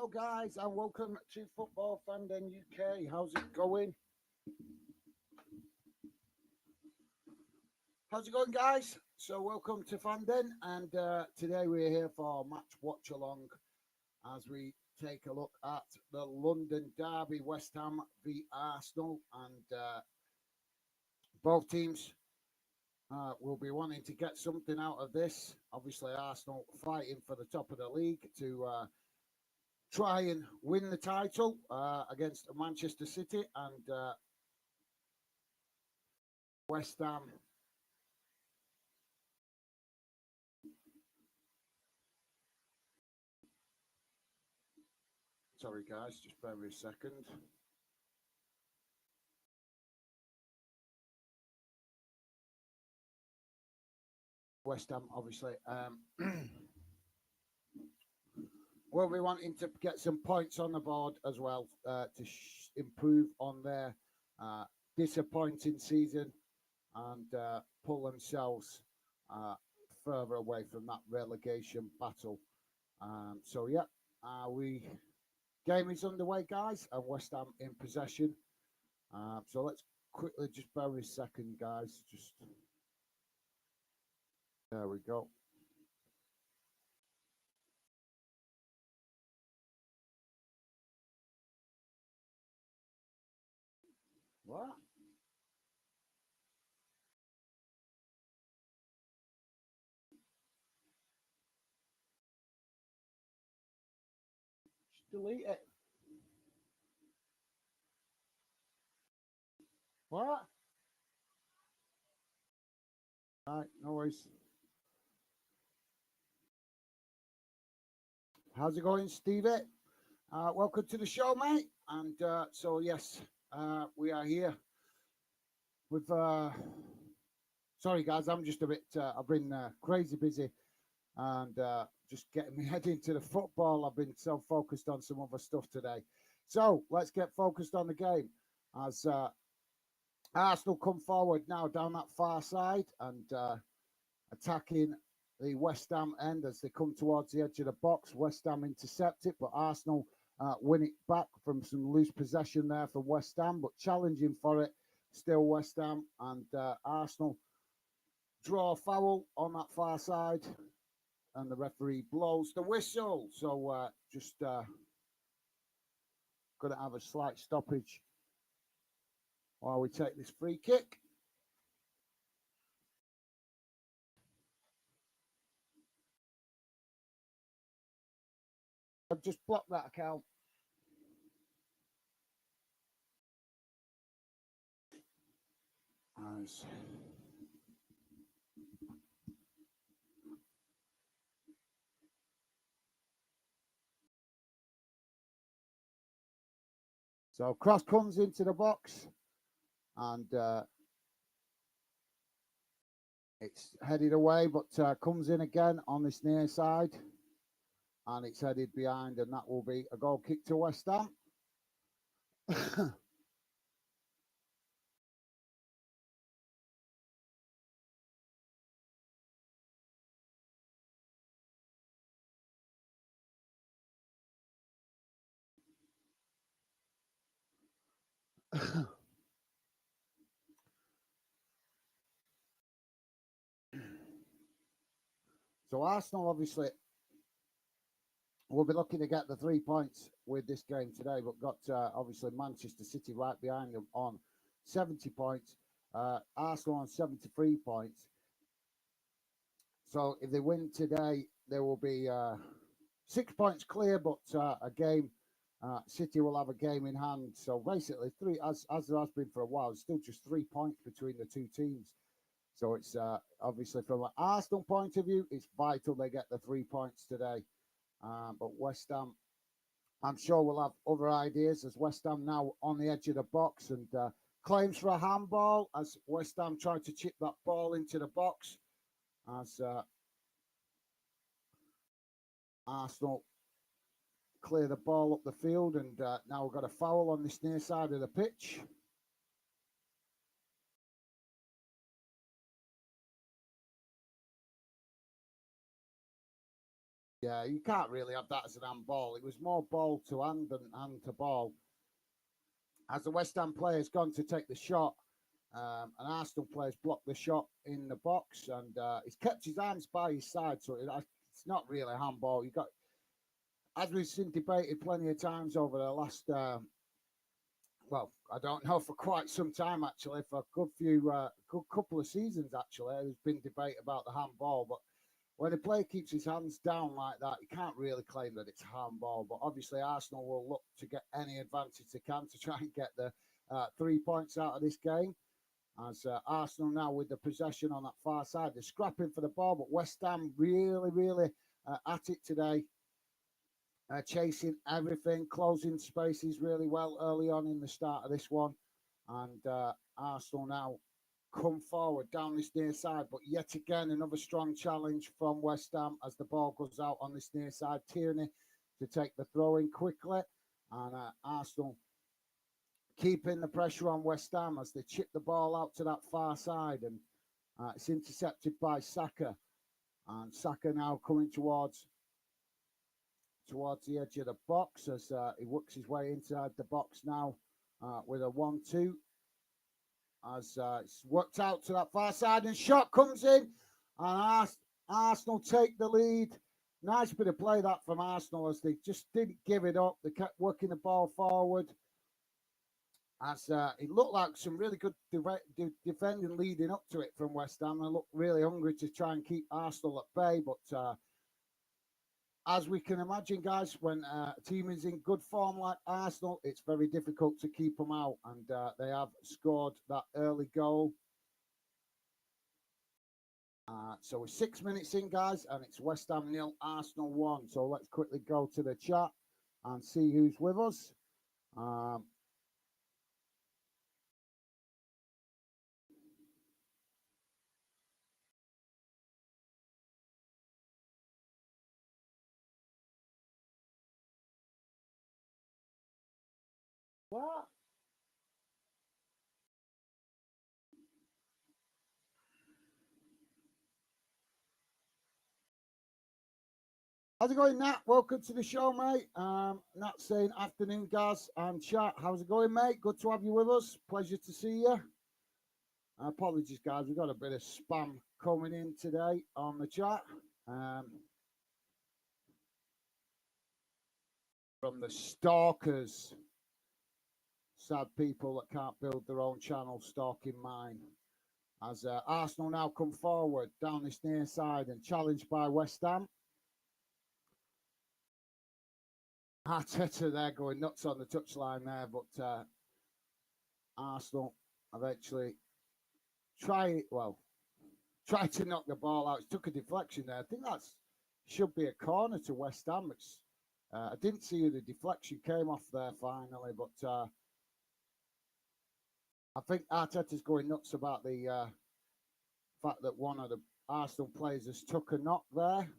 Hello, guys, and welcome to Football Fandom UK. How's it going? How's it going, guys? So, welcome to Fandom, and today we're here for match watch along as we take a look at the London Derby, West Ham v Arsenal, and both teams will be wanting to get something out of this. Obviously, Arsenal fighting for the top of the league to try and win the title against Manchester City, and West Ham. Sorry, guys, just bear me a second. West Ham, obviously, will be wanting to get some points on the board as well to improve on their uh, disappointing season and pull themselves uh, further away from that relegation battle. So, yeah, we game is underway, guys, and West Ham in possession. So let's quickly just bear me a second, guys. Just there we go. What? Just delete it. What? All right, no worries. How's it going, Stevie? Welcome to the show, mate. And so, yes, we are here with. Sorry, guys, I'm just a bit. I've been crazy busy and just getting me head into the football. I've been so focused on some other stuff today. So let's get focused on the game as Arsenal come forward now down that far side and attacking the West Ham end as they come towards the edge of the box. West Ham intercept it, but Arsenal win it back from some loose possession there for West Ham, but challenging for it still West Ham, and Arsenal draw a foul on that far side, and the referee blows the whistle. So just going to have a slight stoppage while we take this free kick. I've just blocked that account. Nice. So cross comes into the box, and it's headed away, but comes in again on this near side, and it's headed behind, and that will be a goal kick to West Ham. So Arsenal obviously will be looking to get the 3 points with this game today, but got obviously Manchester City right behind them on 70 points. Arsenal on 73 points. So if they win today, there will be 6 points clear, but a game. City will have a game in hand. So basically, three as there has been for a while, it's still just 3 points between the two teams. So it's obviously from an Arsenal point of view, it's vital they get the 3 points today. But West Ham, I'm sure we'll have other ideas as West Ham now on the edge of the box and claims for a handball as West Ham tried to chip that ball into the box as Arsenal clear the ball up the field, and now we've got a foul on this near side of the pitch. Yeah, you can't really have that as an handball. It was more ball to hand than hand to ball. As the West Ham player's gone to take the shot, and Arsenal players blocked the shot in the box, and he's kept his hands by his side, so it's not really a handball. You got, as we've seen debated plenty of times over the last, well, I don't know, for quite some time actually, for a good few, good couple of seasons actually, there's been debate about the handball, but when a player keeps his hands down like that, you can't really claim that it's handball. But obviously, Arsenal will look to get any advantage they can to try and get the 3 points out of this game. As Arsenal now with the possession on that far side, they're scrapping for the ball, but West Ham really at it today, chasing everything, closing spaces really well early on in the start of this one, and Arsenal now come forward down this near side, but yet again another strong challenge from West Ham as the ball goes out on this near side. Tierney to take the throw in quickly, and Arsenal keeping the pressure on West Ham as they chip the ball out to that far side, and it's intercepted by Saka, and Saka now coming towards the edge of the box as he works his way inside the box now with a 1-2. As it's worked out to that far side, and shot comes in, and Arsenal take the lead. Nice bit of play that from Arsenal as they just didn't give it up. They kept working the ball forward. As it looked like some really good defending leading up to it from West Ham. They looked really hungry to try and keep Arsenal at bay, but as we can imagine, guys, when a team is in good form like Arsenal, it's very difficult to keep them out, and they have scored that early goal. So we're 6 minutes in, guys, and it's West Ham 0, Arsenal 1. So let's quickly go to the chat and see who's with us. What? How's it going, Nat? Welcome to the show, mate. Nat saying afternoon, guys, and chat. How's it going, mate? Good to have you with us. Pleasure to see you. Apologies, guys. We've got a bit of spam coming in today on the chat. From the stalkers. Sad people that can't build their own channel, stalking mine. As Arsenal now come forward down this near side and challenged by West Ham. Arteta there going nuts on the touchline there, but Arsenal eventually tried to knock the ball out. It took a deflection there. I think that should be a corner to West Ham. I didn't see who the deflection came off there finally, but I think Arteta's going nuts about the fact that one of the Arsenal players has took a knock there.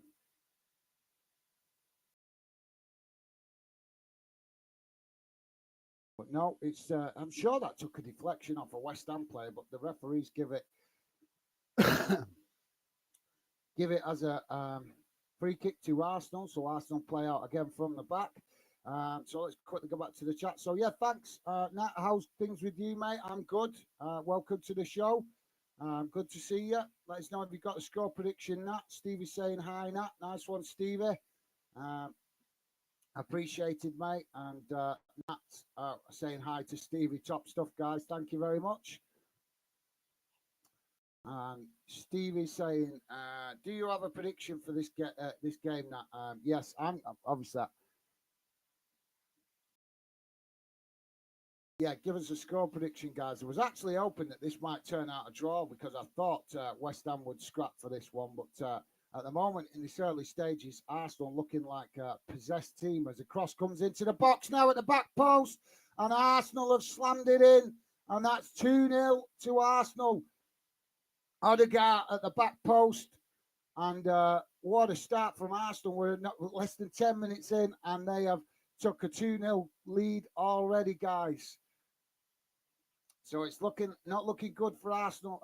But no, it's I'm sure that took a deflection off a West Ham player, but the referees give it as a free kick to Arsenal. So Arsenal play out again from the back. So let's quickly go back to the chat. So yeah, thanks, Nat. How's things with you, mate? I'm good. Welcome to the show. Good to see you. Let us know if you've got a score prediction, Nat. Stevie's saying hi, Nat. Nice one, Stevie. Appreciated, mate. And Nat saying hi to Stevie. Top stuff, guys. Thank you very much. And Stevie saying, do you have a prediction for this game, Nat? Yes, I'm obviously. Yeah, give us a score prediction, guys. It was actually hoping that this might turn out a draw because I thought West Ham would scrap for this one. But at the moment, in this early stages, Arsenal looking like a possessed team as a cross comes into the box now at the back post. And Arsenal have slammed it in. And that's 2-0 to Arsenal. Odegaard at the back post. And what a start from Arsenal. We're less than 10 minutes in and they have took a 2-0 lead already, guys. So it's not looking good for Arsenal.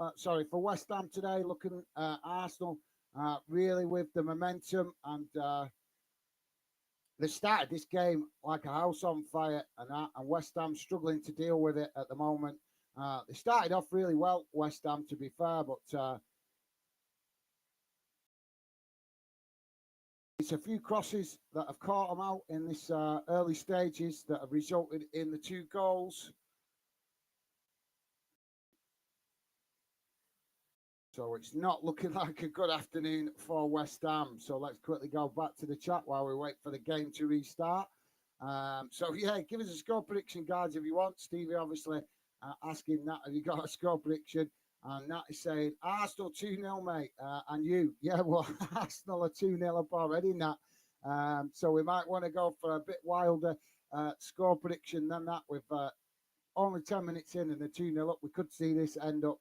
For West Ham today. Looking Arsenal really with the momentum, and they started this game like a house on fire, and West Ham struggling to deal with it at the moment. They started off really well, West Ham, to be fair, but it's a few crosses that have caught them out in this early stages that have resulted in the 2 goals. So it's not looking like a good afternoon for West Ham. So let's quickly go back to the chat while we wait for the game to restart. So yeah, give us a score prediction, guys, if you want. Stevie obviously asking Nat, have you got a score prediction? And Nat is saying Arsenal 2-0, mate. And you, yeah, well, Arsenal are 2-0 up already, Nat. So we might want to go for a bit wilder score prediction than that. With only 10 minutes in and the 2-0 up, we could see this end up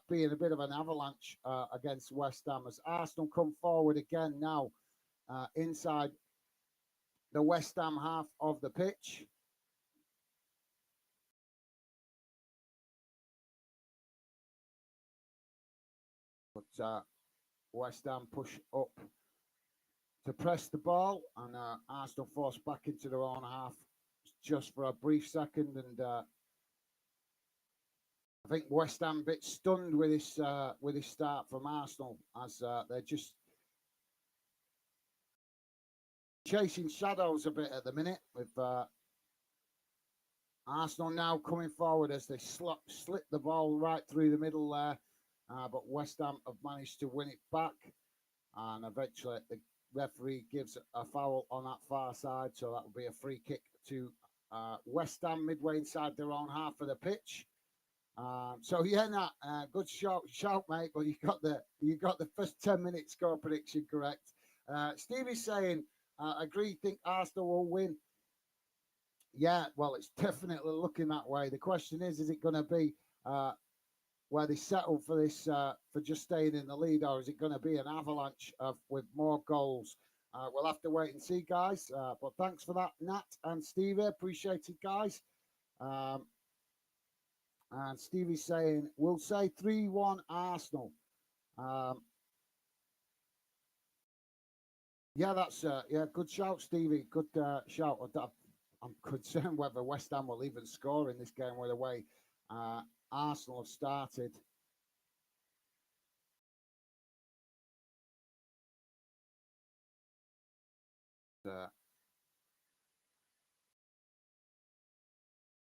being a bit of an avalanche against West Ham as Arsenal come forward again now inside the West Ham half of the pitch. But West Ham push up to press the ball, and Arsenal forced back into their own half just for a brief second. And I think West Ham a bit stunned with this start from Arsenal, as they're just chasing shadows a bit at the minute, with Arsenal now coming forward as they slip the ball right through the middle there. But West Ham have managed to win it back, and eventually the referee gives a foul on that far side, so that will be a free kick to West Ham midway inside their own half of the pitch. So yeah, Nat, good shout, mate. But you got the first 10 minutes score prediction correct. Stevie's saying, agree, think Arsenal will win. Yeah, well, it's definitely looking that way. The question is it going to be where they settle for this for just staying in the lead, or is it going to be an avalanche with more goals? We'll have to wait and see, guys. But thanks for that, Nat and Stevie. Appreciate it, guys. And Stevie's saying, we'll say 3-1 Arsenal. Yeah, that's good shout, Stevie. Good shout. I'm concerned whether West Ham will even score in this game with the way Arsenal have started.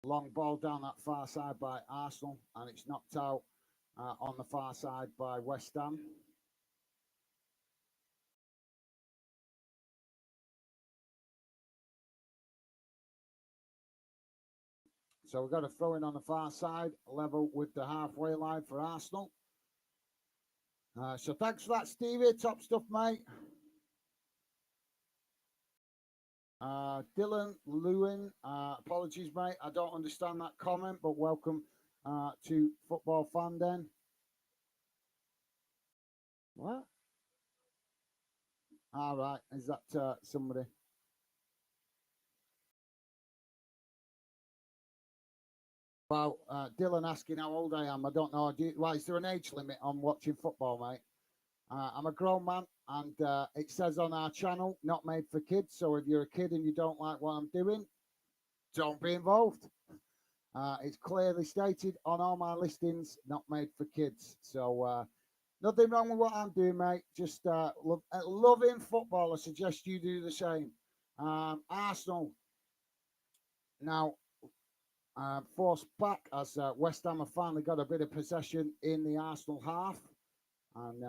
Long ball down that far side by Arsenal, and it's knocked out on the far side by West Ham. So we've got a throw in on the far side, level with the halfway line for Arsenal. So thanks for that, Stevie. Top stuff, mate. Dylan Lewin, apologies, mate. I don't understand that comment, but welcome to Football Fan Den. What? All right. Is that somebody? Well, Dylan asking how old I am. I don't know. Why is there an age limit on watching football, mate? I'm a grown man, and it says on our channel, not made for kids. So if you're a kid and you don't like what I'm doing, don't be involved. It's clearly stated on all my listings, not made for kids. So nothing wrong with what I'm doing, mate. Just loving football. I suggest you do the same. Arsenal now forced back as West Ham have finally got a bit of possession in the Arsenal half. And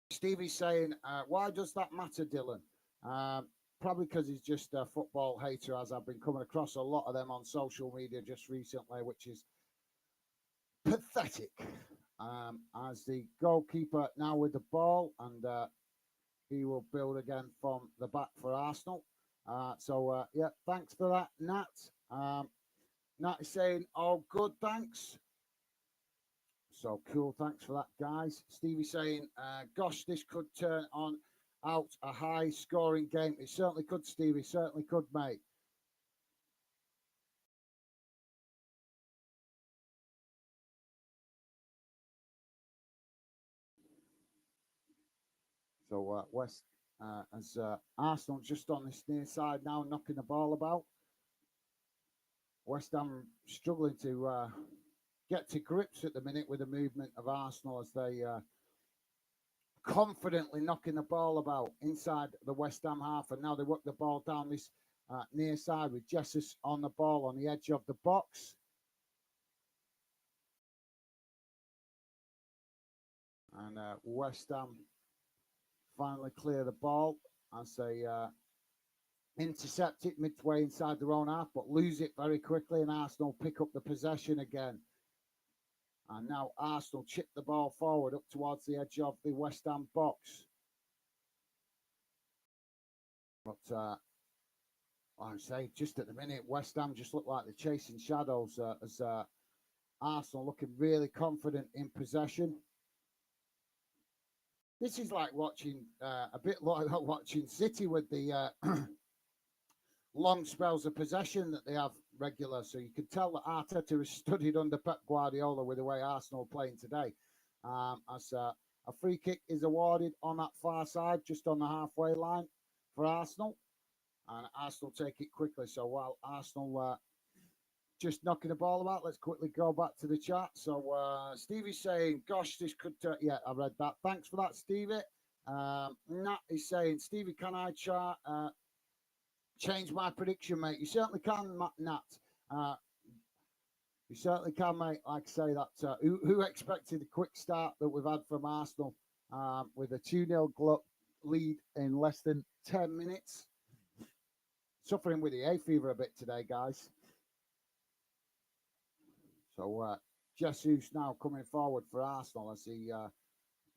Stevie's saying, why does that matter, Dylan? Probably because he's just a football hater, as I've been coming across a lot of them on social media just recently, which is pathetic. As the goalkeeper now with the ball, and he will build again from the back for Arsenal. Yeah, thanks for that, Nat. Nat is saying, oh, good, thanks. So cool, thanks for that, guys. Stevie saying, gosh, this could turn out a high-scoring game. It certainly could, Stevie, certainly could, mate. So West as Arsenal just on this near side now, knocking the ball about. West Ham struggling to get to grips at the minute with the movement of Arsenal as they confidently knocking the ball about inside the West Ham half, and now they work the ball down this near side with Jesus on the ball on the edge of the box. And West Ham finally clear the ball as they intercept it midway inside their own half, but lose it very quickly, and Arsenal pick up the possession again. And now Arsenal chip the ball forward up towards the edge of the West Ham box. But like I say, just at the minute, West Ham just look like they're chasing shadows as Arsenal looking really confident in possession. This is like watching, a bit like watching City with the long spells of possession that they have regular. So you can tell that Arteta has studied under Pep Guardiola with the way Arsenal are playing today. As a free kick is awarded on that far side, just on the halfway line for Arsenal. And Arsenal take it quickly. So while Arsenal just knocking the ball about, let's quickly go back to the chat. So Stevie's saying, gosh, this could... yeah, I read that. Thanks for that, Stevie. Nat is saying, Stevie, can I change my prediction, mate? You certainly can, Nat. You certainly can, mate. Like I say, that who expected the quick start that we've had from Arsenal with a 2-0 lead in less than 10 minutes? Suffering with the hay fever a bit today, guys. So Jesus now coming forward for Arsenal as he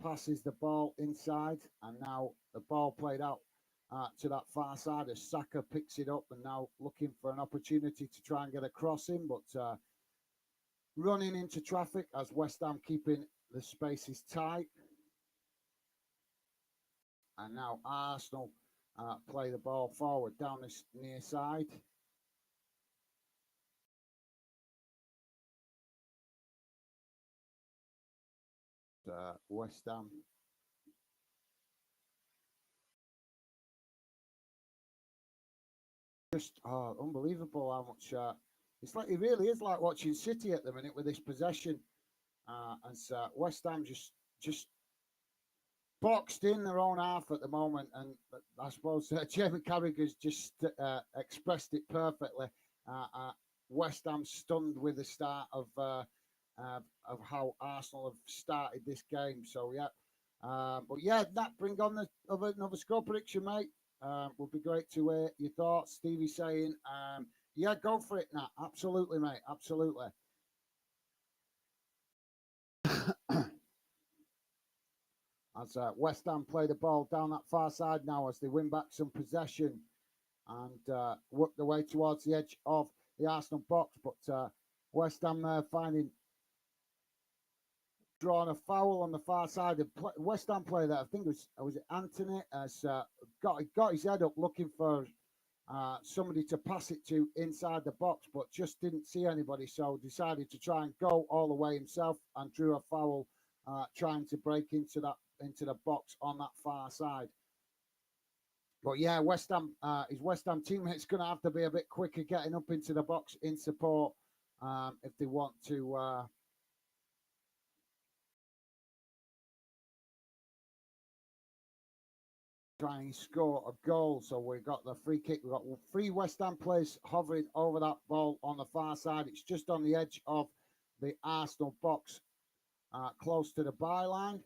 passes the ball inside, and now the ball played out to that far side as Saka picks it up and now looking for an opportunity to try and get a crossing, but running into traffic as West Ham keeping the spaces tight. And now Arsenal play the ball forward down this near side. West Ham just unbelievable how much it's like. It really is like watching City at the minute with this possession, as West Ham just boxed in their own half at the moment, and I suppose Jamie Carragher's just expressed it perfectly. West Ham stunned with the start of how Arsenal have started this game. So yeah, but yeah, Nat, bring on another score prediction, mate. Would be great to hear your thoughts. Stevie saying, yeah, go for it, Nat. Absolutely, mate. Absolutely. As West Ham play the ball down that far side now as they win back some possession and work their way towards the edge of the Arsenal box. But West Ham finding drawing a foul on the far side. The West Ham player that I think was it Anthony has got his head up looking for somebody to pass it to inside the box, but just didn't see anybody, so decided to try and go all the way himself and drew a foul, trying to break into the box on that far side. But yeah, West Ham, his West Ham teammates going to have to be a bit quicker getting up into the box in support if they want to try and score a goal. So we got the free kick. We've got 3 West Ham players hovering over that ball on the far side. It's just on the edge of the Arsenal box, close to the byline.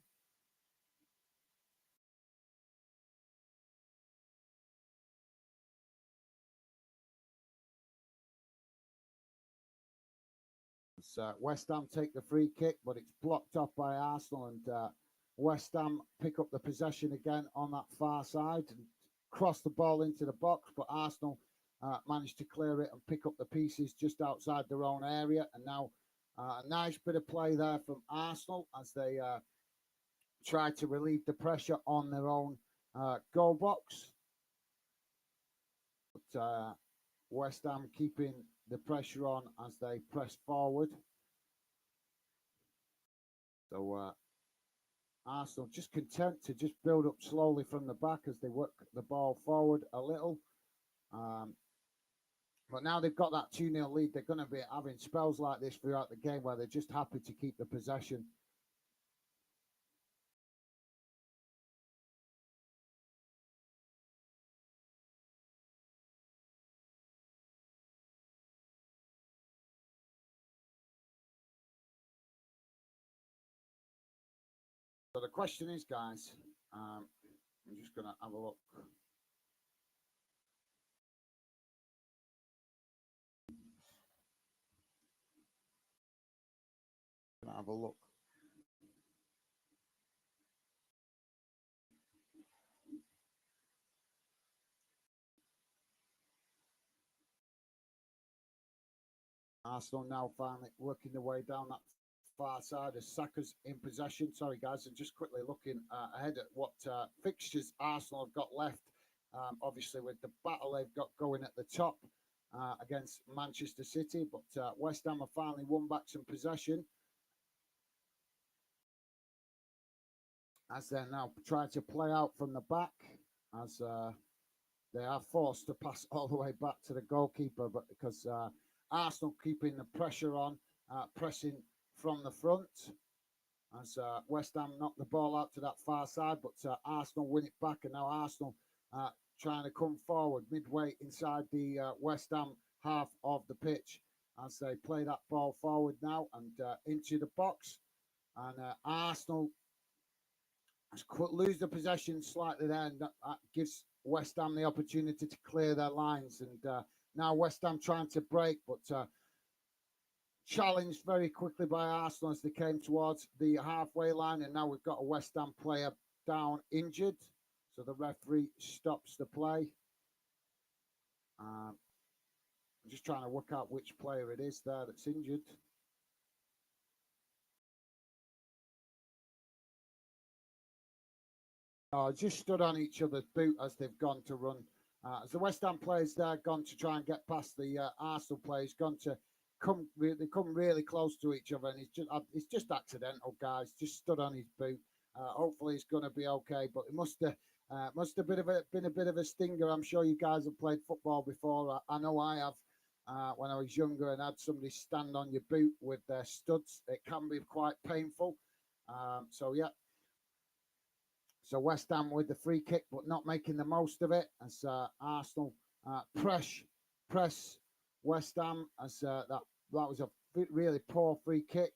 West Ham take the free kick, but it's blocked off by Arsenal, and West Ham pick up the possession again on that far side and cross the ball into the box, but Arsenal managed to clear it and pick up the pieces just outside their own area. And now a nice bit of play there from Arsenal as they try to relieve the pressure on their own goal box. But West Ham keeping the pressure on as they press forward. So Arsenal just content to just build up slowly from the back as they work the ball forward a little. Um, but now they've got that 2-0 lead, they're going to be having spells like this throughout the game where they're just happy to keep the possession. So the question is, guys, I'm just going to have a look. Have a look. Arsenal now finally working their way down that far side as Saka's in possession. Sorry, guys, and just quickly looking ahead at what fixtures Arsenal have got left. Obviously, with the battle they've got going at the top against Manchester City, but West Ham have finally won back some possession as they're now trying to play out from the back as they are forced to pass all the way back to the goalkeeper, but because Arsenal keeping the pressure on, pressing from the front as West Ham knock the ball out to that far side, but Arsenal win it back, and now Arsenal trying to come forward midway inside the West Ham half of the pitch as they play that ball forward now and into the box, and Arsenal lose the possession slightly there, and that gives West Ham the opportunity to clear their lines, and now West Ham trying to break, but challenged very quickly by Arsenal as they came towards the halfway line, and now we've got a West Ham player down injured, so the referee stops the play. I'm just trying to work out which player it is there that's injured. Just stood on each other's boot as they've gone to run. As the West Ham players there gone to try and get past the Arsenal players, gone to they come really close to each other, and it's just accidental, guys. Just stood on his boot. Hopefully, it's going to be okay. But it must have been a bit of a stinger. I'm sure you guys have played football before. I know I have. When I was younger and had somebody stand on your boot with their studs, it can be quite painful. So yeah. So West Ham with the free kick, but not making the most of it as Arsenal press West Ham as that was a really poor free kick,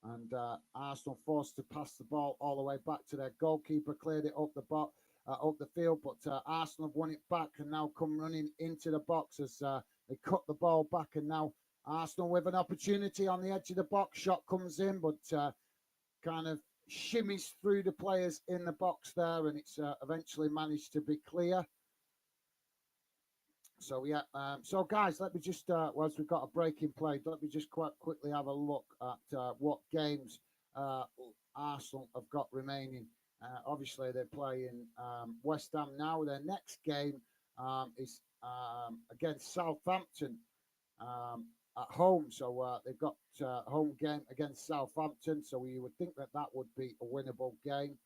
and Arsenal forced to pass the ball all the way back to their goalkeeper, cleared it up the field, but Arsenal have won it back and now come running into the box as they cut the ball back, and now Arsenal with an opportunity on the edge of the box. Shot comes in, but kind of shimmies through the players in the box there, and it's eventually managed to be clear. So yeah, so guys, let me just whilst we've got a break in play, let me just quite quickly have a look at what games Arsenal have got remaining. Obviously, they're playing West Ham now. Their next game is against Southampton at home. So they've got a home game against Southampton. So you would think that that would be a winnable game.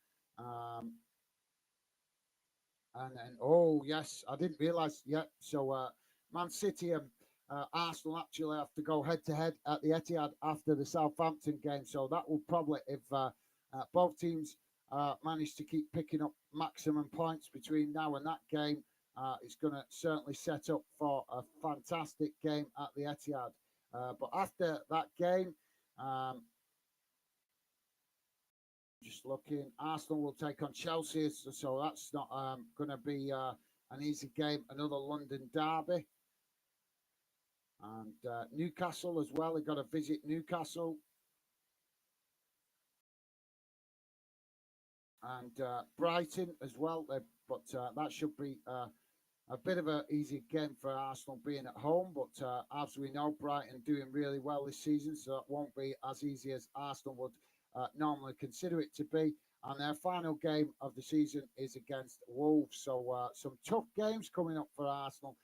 And then, oh yes, I didn't realise yet. So Man City and Arsenal actually have to go head to head at the Etihad after the Southampton game. So that will probably, if both teams manage to keep picking up maximum points between now and that game, it's going to certainly set up for a fantastic game at the Etihad. But after that game, just looking, Arsenal will take on Chelsea, so that's not going to be an easy game. Another London derby. And Newcastle as well. They've got to visit Newcastle. And Brighton as well. But that should be a bit of an easy game for Arsenal being at home. But as we know, Brighton doing really well this season, so it won't be as easy as Arsenal would normally consider it to be. And their final game of the season is against Wolves. So some tough games coming up for Arsenal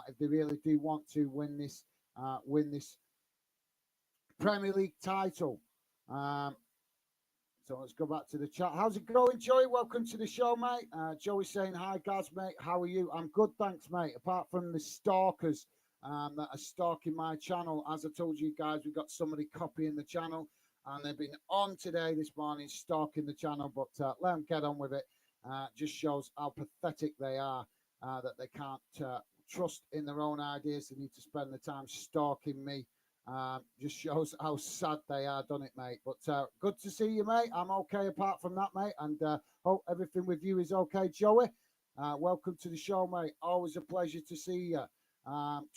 if they really do want to win this Premier League title. So let's go back to the chat. How's it going, Joey? Welcome to the show, mate. Joey's saying, hi, guys, mate. How are you? I'm good, thanks, mate. Apart from the stalkers that are stalking my channel. As I told you guys, we've got somebody copying the channel, and they've been on today, this morning, stalking the channel, but let them get on with it. Just shows how pathetic they are, that they can't trust in their own ideas. They need to spend the time stalking me. Just shows how sad they are, doesn't it, mate? But good to see you, mate. I'm okay apart from that, mate, and hope everything with you is okay, Joey. Welcome to the show, mate. Always a pleasure to see you.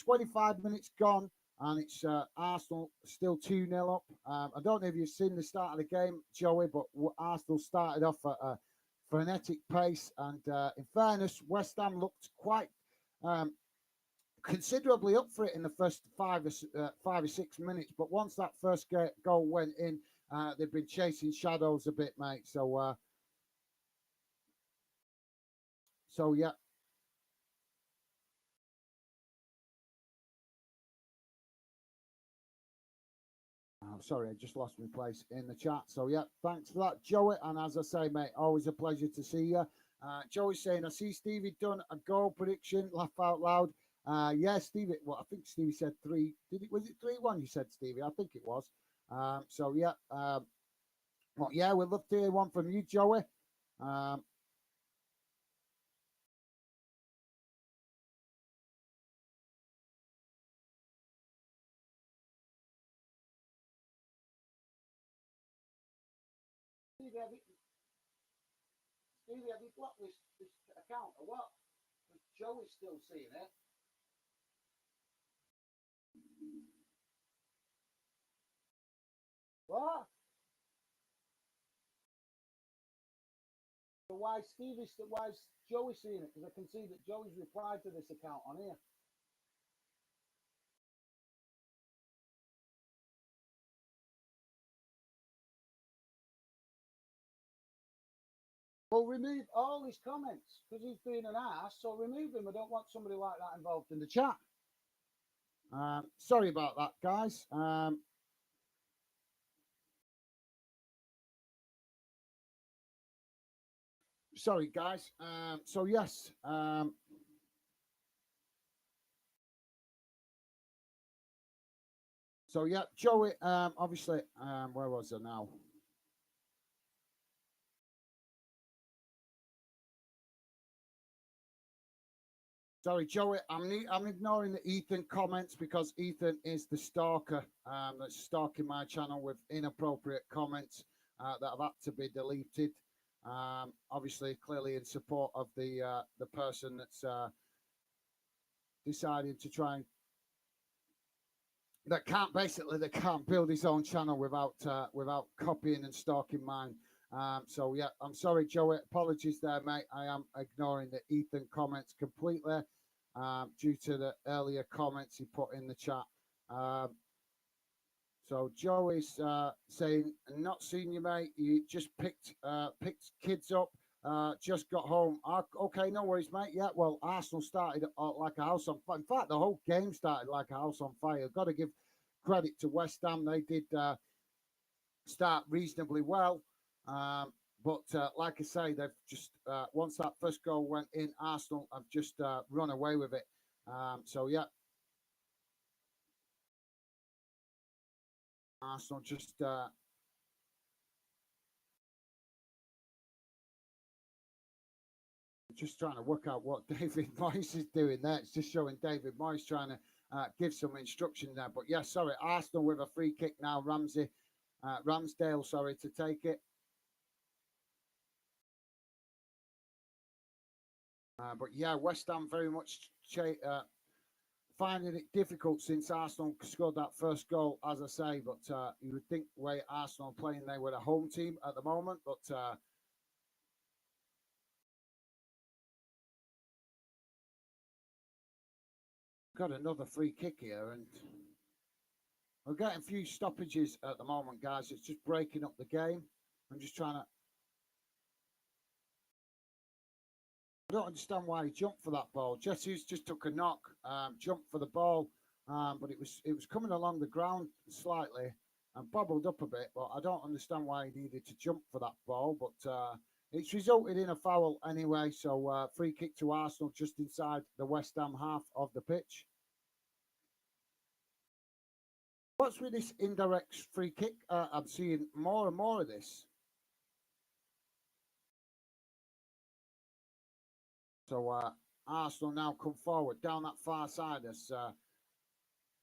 25 minutes gone, and it's Arsenal still 2-0 up. I don't know if you've seen the start of the game, Joey, but Arsenal started off at a frenetic pace, and in fairness, West Ham looked quite considerably up for it in the first 5 or 6 minutes, but once that first goal went in, they've been chasing shadows a bit, mate. So yeah. I'm sorry, I just lost my place in the chat. So yeah, thanks for that, Joey. And as I say, mate, always a pleasure to see you. Joey's saying, I see Stevie done a goal prediction. Laugh out loud. Yeah, Stevie. Well, I think Stevie said 3. Was it 3-1? You said, Stevie. I think it was. So yeah. Well, yeah, we'd love to hear one from you, Joey. Stevie, have you blocked this account or what? Because Joey's still seeing it. What? So why why is Joey seeing it? Because I can see that Joey's replied to this account on here. Well, remove all his comments because he's being an ass. So remove him. I don't want somebody like that involved in the chat. Sorry about that, guys. Sorry, guys. So yes. So yeah, Joey. Obviously, where was I now? Sorry, Joey. I'm ignoring the Ethan comments because Ethan is the stalker that's stalking my channel with inappropriate comments that have had to be deleted. Obviously, clearly in support of the person that's decided to try and that can't build his own channel without copying and stalking mine. So yeah, I'm sorry, Joey. Apologies there, mate. I am ignoring the Ethan comments completely due to the earlier comments he put in the chat. So Joey's saying, "Not seen you, mate. You just picked kids up. Just got home. Okay, no worries, mate. Yeah, well, Arsenal started like a house on fire. In fact, the whole game started like a house on fire. Got to give credit to West Ham. They did start reasonably well. But like I say, they've just once that first goal went in, Arsenal have just run away with it. So yeah, Arsenal just trying to work out what David Moyes is doing there. It's just showing David Moyes trying to give some instruction there. But yeah, sorry, Arsenal with a free kick now. Ramsdale, sorry, to take it. But yeah, West Ham very much finding it difficult since Arsenal scored that first goal, as I say. But you would think the way Arsenal are playing, they were a home team at the moment. But got another free kick here, and we're getting a few stoppages at the moment, guys. It's just breaking up the game. I'm just trying to. I don't understand why he jumped for that ball. Jesus just took a knock, jumped for the ball, but it was coming along the ground slightly. and bobbled up a bit, but I don't understand why he needed to jump for that ball. But it's resulted in a foul anyway. So free kick to Arsenal just inside the West Ham half of the pitch. What's with this indirect free kick? I'm seeing more and more of this. So Arsenal now come forward down that far side as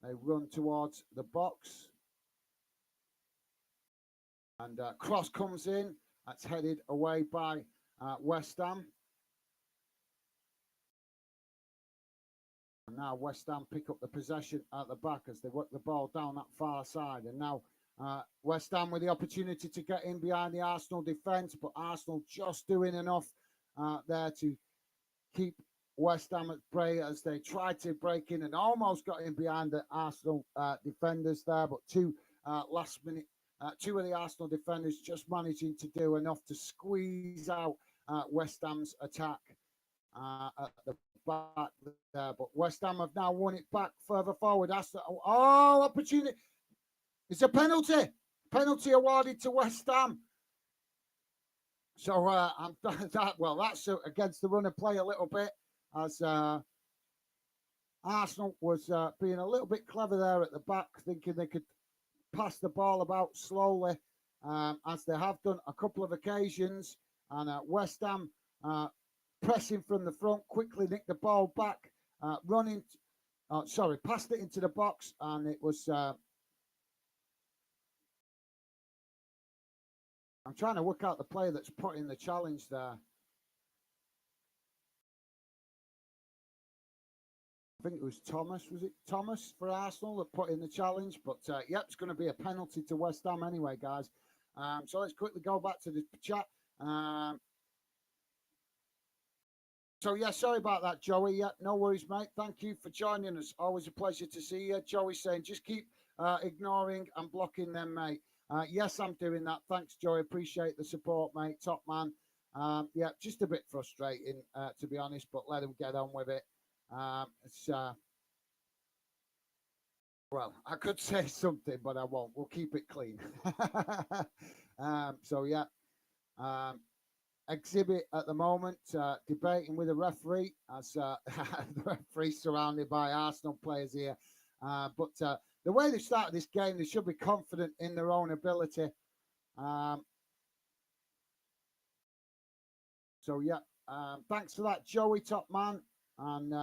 they run towards the box. And cross comes in. That's headed away by West Ham. And now West Ham pick up the possession at the back as they work the ball down that far side. And now West Ham with the opportunity to get in behind the Arsenal defence, but Arsenal just doing enough there to keep West Ham at bay as they tried to break in and almost got in behind the Arsenal defenders there. But last minute, two of the Arsenal defenders just managing to do enough to squeeze out West Ham's attack at the back there. But West Ham have now won it back further forward. Opportunity. It's a penalty. Penalty awarded to West Ham. So that's against the run of play a little bit, as Arsenal was being a little bit clever there at the back, thinking they could pass the ball about slowly, as they have done a couple of occasions. And West Ham pressing from the front, quickly nicked the ball back, passed it into the box, and it was... I'm trying to work out the player that's put in the challenge there. I think it was Thomas. Was it Thomas for Arsenal that put in the challenge? But it's going to be a penalty to West Ham anyway, guys. So let's quickly go back to the chat. Sorry about that, Joey. Yeah, no worries, mate. Thank you for joining us. Always a pleasure to see you. Joey saying, just keep ignoring and blocking them, mate. Yes, I'm doing that. Thanks, Joey. Appreciate the support, mate. Top man. Just a bit frustrating, to be honest, but let him get on with it. Well, I could say something, but I won't. We'll keep it clean. Exhibit at the moment, debating with a referee, as the referee surrounded by Arsenal players here. But the way they started this game, they should be confident in their own ability. Thanks for that, Joey, top man. And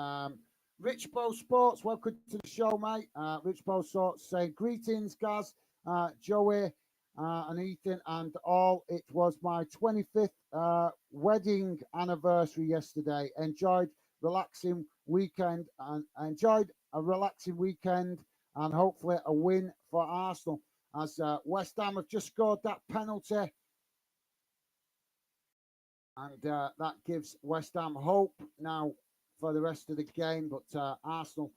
Rich Bow Sports, welcome to the show, mate. Rich Bow Sports saying, greetings, Gaz, Joey, and Ethan, and all. It was my 25th wedding anniversary yesterday. Enjoyed a relaxing weekend, and hopefully a win for Arsenal, as West Ham have just scored that penalty. And that gives West Ham hope now for the rest of the game. But Arsenal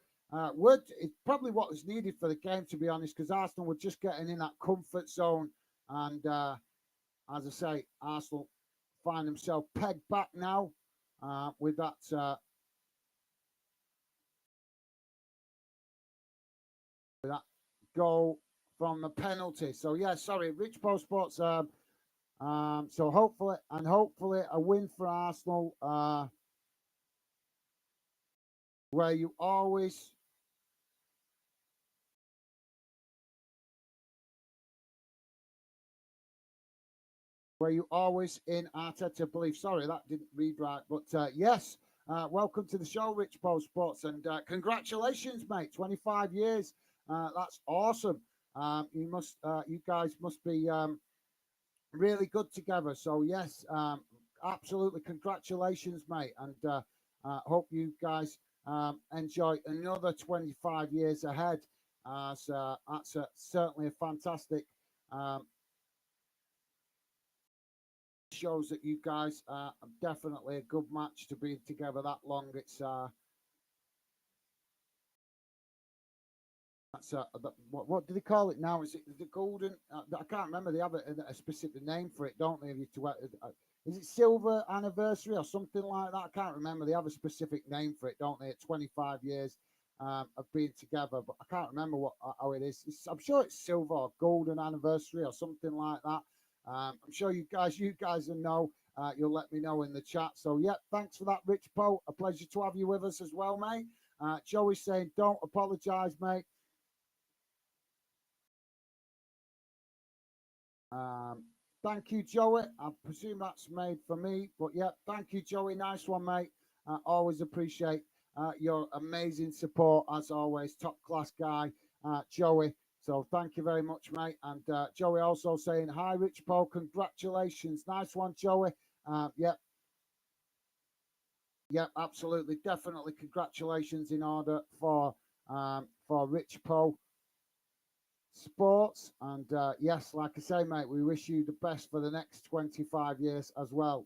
it's probably what was needed for the game, to be honest, because Arsenal were just getting in that comfort zone. And as I say, Arsenal find themselves pegged back now with that goal from the penalty. So Rich Bow Sports. So hopefully a win for Arsenal, where you always in Arteta believe. Sorry, that didn't read right. But yes, welcome to the show, Rich Bow Sports, and congratulations, mate. 25 years. That's awesome. You guys must be really good together. So yes, absolutely, congratulations, mate, and hope you guys enjoy another 25 years ahead. So that's certainly a fantastic shows that you guys are definitely a good match to be together that long. It's what do they call it now? Is it the golden? I can't remember. They have a specific name for it, don't they? Is it silver anniversary or something like that? I can't remember. They have a specific name for it, don't they? At 25 years, of being together, but I can't remember how it is. I'm sure it's silver or golden anniversary or something like that. I'm sure you guys will know. You'll let me know in the chat. So yeah, thanks for that, Rich Poe. A pleasure to have you with us as well, mate. Joey's saying, don't apologise, mate. Thank you, Joey. I presume that's made for me, but yeah, thank you, Joey. Nice one, mate. Always appreciate your amazing support as always. Top class guy, Joey. So thank you very much, mate. And Joey also saying, hi, Rich Paul. Congratulations. Nice one, Joey. Yep. Yep, absolutely. Definitely congratulations in order for Rich Paul Sports. And yes, like I say, mate, we wish you the best for the next 25 years as well.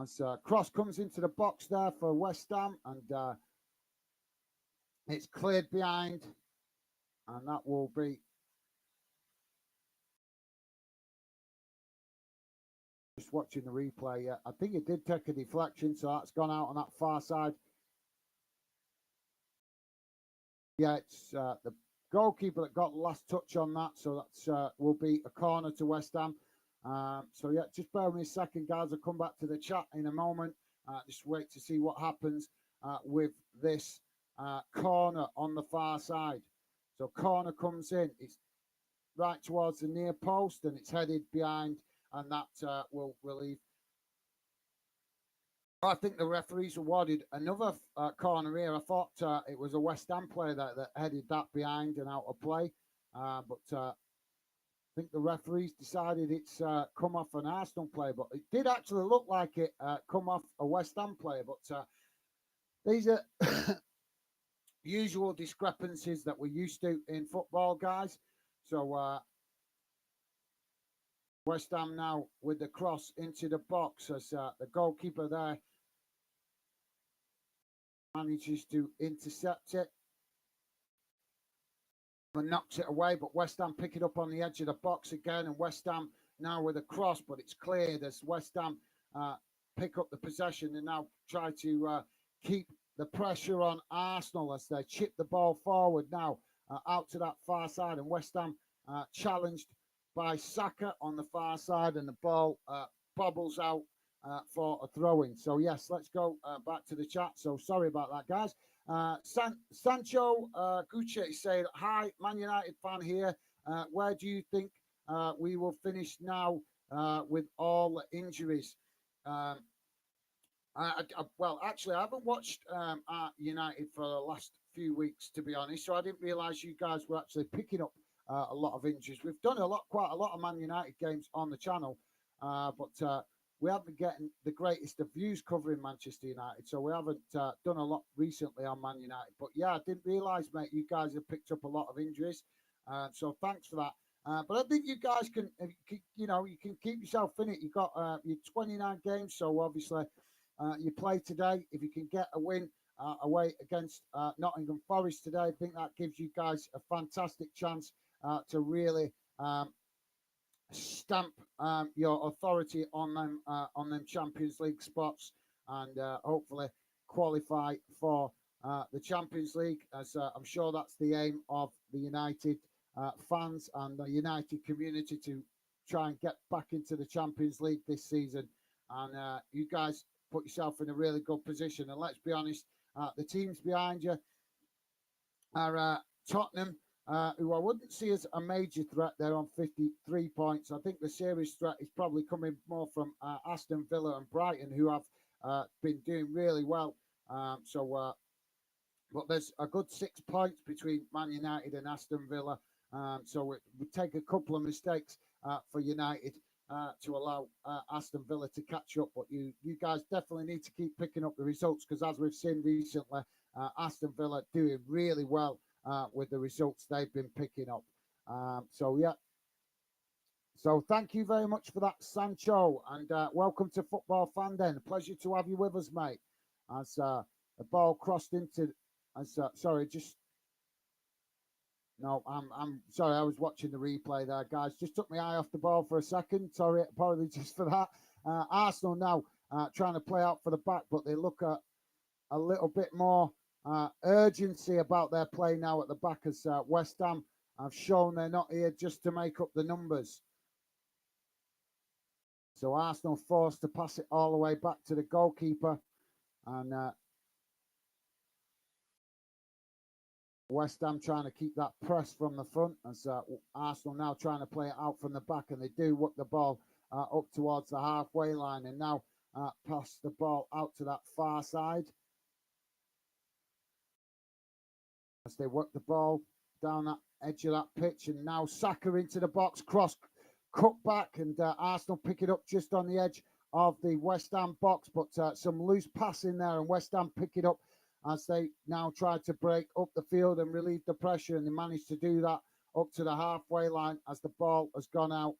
As cross comes into the box there for West Ham, and it's cleared behind, and that will be just watching the replay. Yeah, I think it did take a deflection, so that's gone out on that far side. Yeah, it's the goalkeeper that got the last touch on that, so that's will be a corner to West Ham. So yeah, just bear with me a second, guys. I'll come back to the chat in a moment. Just wait to see what happens with this corner on the far side. So corner comes in. It's right towards the near post, and it's headed behind, and that will relieve. I think the referees awarded another corner here. I thought it was a West Ham player that headed that behind and out of play, but I think the referees decided it's come off an Arsenal player, but it did actually look like it come off a West Ham player. But these are usual discrepancies that we're used to in football, guys. So West Ham now with the cross into the box as the goalkeeper there manages to intercept it and knocks it away, but West Ham pick it up on the edge of the box again, and West Ham now with a cross, but it's cleared as West Ham pick up the possession and now try to keep the pressure on Arsenal as they chip the ball forward now out to that far side, and West Ham challenged by Saka on the far side, and the ball bobbles out for a throw-in. So yes, let's go back to the chat. So sorry about that, guys. Sancho Gucci saying, hi, Man United fan here. Where do you think we will finish now with all injuries? Well, actually, I haven't watched United for the last few weeks, to be honest. So I didn't realise you guys were actually picking up a lot of injuries. We've done quite a lot of Man United games on the channel, but we haven't been getting the greatest of views covering Manchester United, so we haven't done a lot recently on Man United. But yeah, I didn't realise, mate, you guys have picked up a lot of injuries, so thanks for that. But I think you guys can, you can keep yourself in it. You've got your 29 games, so obviously you play today. If you can get a win away against Nottingham Forest today, I think that gives you guys a fantastic chance to really stamp your authority on them Champions League spots, and hopefully qualify for the Champions League, as I'm sure that's the aim of the United fans and the United community, to try and get back into the Champions League this season. And you guys put yourself in a really good position, and let's be honest, the teams behind you are Tottenham, who I wouldn't see as a major threat. They're on 53 points. I think the serious threat is probably coming more from Aston Villa and Brighton, who have been doing really well. But there's a good 6 points between Man United and Aston Villa. So it would take a couple of mistakes for United to allow Aston Villa to catch up. But you guys definitely need to keep picking up the results, because as we've seen recently, Aston Villa doing really well with the results they've been picking up. So yeah. So thank you very much for that, Sancho, and welcome to Football Fan Den. A pleasure to have you with us, mate. As the ball crossed into, sorry, just no, I'm sorry. I was watching the replay there, guys. Just took my eye off the ball for a second. Sorry, apologies for that. Arsenal now trying to play out for the back, but they look at a little bit more urgency about their play now at the back, as West Ham have shown they're not here just to make up the numbers. So Arsenal forced to pass it all the way back to the goalkeeper, and West Ham trying to keep that press from the front, as Arsenal now trying to play it out from the back, and they do work the ball up towards the halfway line, and now pass the ball out to that far side. As they work the ball down that edge of that pitch, and now Saka into the box, cross, cut back, and Arsenal pick it up just on the edge of the West Ham box, but some loose pass in there, and West Ham pick it up as they now try to break up the field and relieve the pressure, and they managed to do that up to the halfway line as the ball has gone out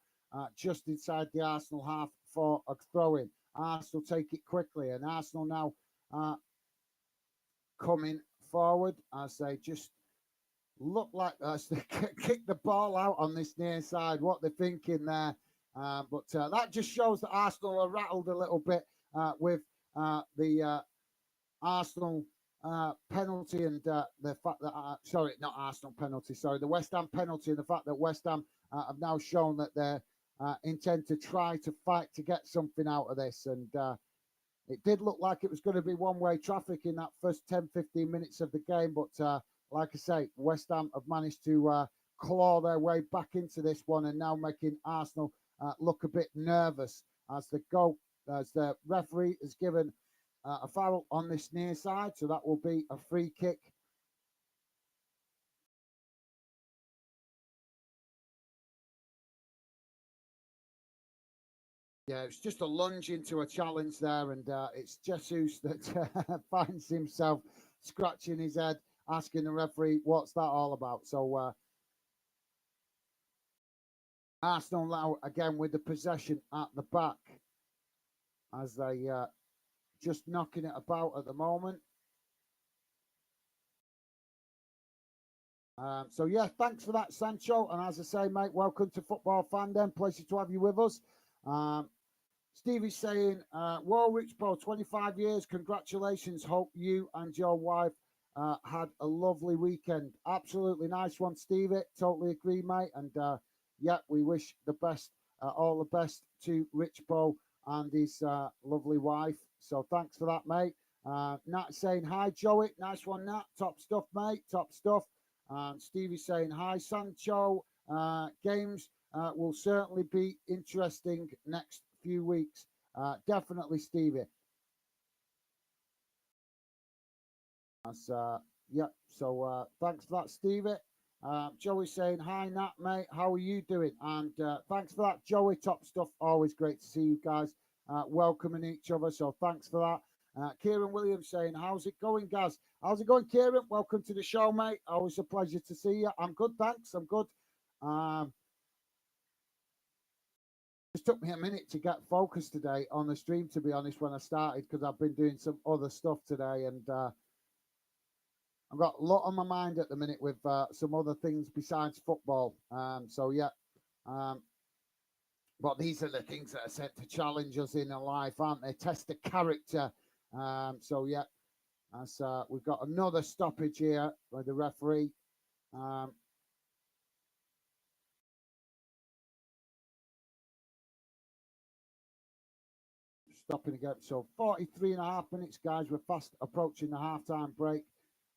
just inside the Arsenal half for a throw-in. Arsenal take it quickly, and Arsenal now coming forward as they just look like as they kick the ball out on this near side. What they're thinking there, but that just shows that Arsenal are rattled a little bit with the Arsenal penalty, and the fact that sorry, not Arsenal penalty, sorry, the West Ham penalty, and the fact that West Ham have now shown that they intend to try to fight to get something out of this, and it did look like it was going to be one-way traffic in that first 10-15 minutes of the game, but like I say, West Ham have managed to claw their way back into this one, and now making Arsenal look a bit nervous as the referee has given a foul on this near side, so that will be a free kick. Yeah, it's just a lunge into a challenge there, and it's Jesus that finds himself scratching his head, asking the referee, what's that all about? So Arsenal now again with the possession at the back as they just knocking it about at the moment. So yeah, thanks for that, Sancho. And as I say, mate, welcome to Football Fandom. Pleasure to have you with us. Stevie's saying, whoa, Rich Bro, 25 years. Congratulations. Hope you and your wife had a lovely weekend. Absolutely nice one, Stevie. Totally agree, mate. And yeah, we wish the best, all the best to Rich Bro and his lovely wife. So thanks for that, mate. Nat saying, hi, Joey. Nice one, Nat. Top stuff, mate. Top stuff. Stevie saying, hi, Sancho. Games will certainly be interesting next few weeks. Definitely, Stevie. That's, yeah, so thanks for that, Stevie. Joey saying, hi, Nat, mate. How are you doing? And thanks for that, Joey. Top stuff. Always great to see you guys welcoming each other. So thanks for that. Kieran Williams saying, how's it going, guys? How's it going, Kieran? Welcome to the show, mate. Always a pleasure to see you. I'm good, thanks. I'm good. It took me a minute to get focused today on the stream, to be honest, when I started, because I've been doing some other stuff today, and I've got a lot on my mind at the minute with some other things besides football. So yeah, but these are the things that are set to challenge us in life, aren't they? Test the character. So yeah, as we've got another stoppage here by the referee. Stopping again. So 43.5 minutes, guys. We're fast approaching the halftime break,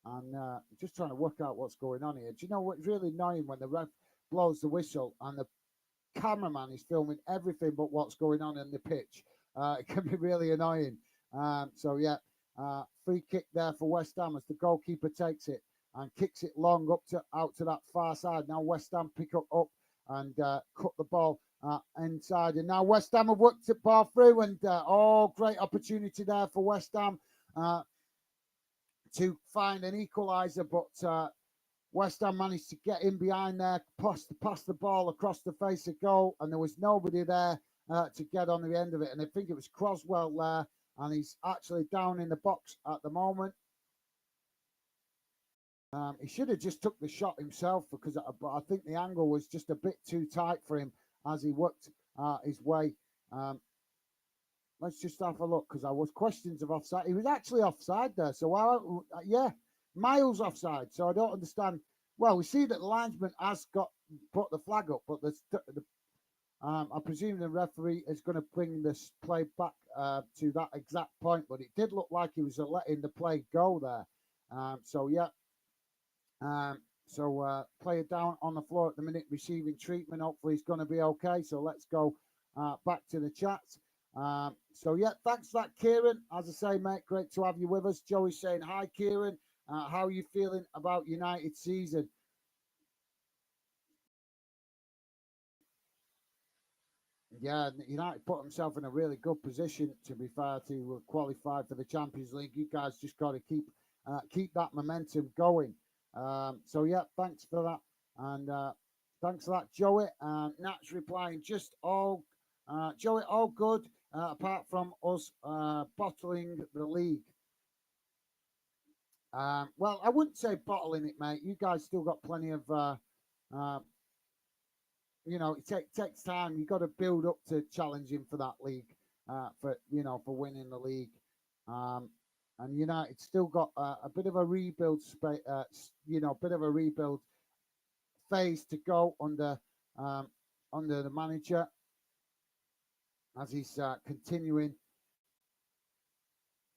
and just trying to work out what's going on here. Do you know what's really annoying? When the ref blows the whistle and the cameraman is filming everything but what's going on in the pitch. It can be really annoying. So yeah, free kick there for West Ham as the goalkeeper takes it and kicks it long out to that far side. Now West Ham pick up and cut the ball inside, and now West Ham have worked it ball through, and great opportunity there for West Ham to find an equaliser, but West Ham managed to get in behind there, pass the ball across the face of goal, and there was nobody there to get on the end of it. And I think it was Croswell there, and he's actually down in the box at the moment. He should have just took the shot himself, because I think the angle was just a bit too tight for him as he worked his way let's just have a look because I was questions of offside. He was actually offside there. So, yeah, miles offside. So I don't understand. Well, we see that the linesman has got put the flag up, but I presume the referee is going to bring this play back to that exact point. But it did look like he was letting the play go there. So, yeah. Player down on the floor at the minute, receiving treatment. Hopefully, he's going to be okay. So let's go back to the chat. Yeah, thanks for that, Kieran. As I say, mate, great to have you with us. Joey's saying hi, Kieran. How are you feeling about United season? Yeah, United put himself in a really good position, to be fair, to qualify for the Champions League. You guys just got to keep that momentum going. Yeah, thanks for that, and thanks for that, Joey. Nat's replying, Joey, all good, apart from us bottling the league. Well, I wouldn't say bottling it, mate. You guys still got plenty of it takes time. You've got to build up to challenging for that league, for winning the league. And United still got a bit of a rebuild bit of a rebuild phase to go under the manager as he's continuing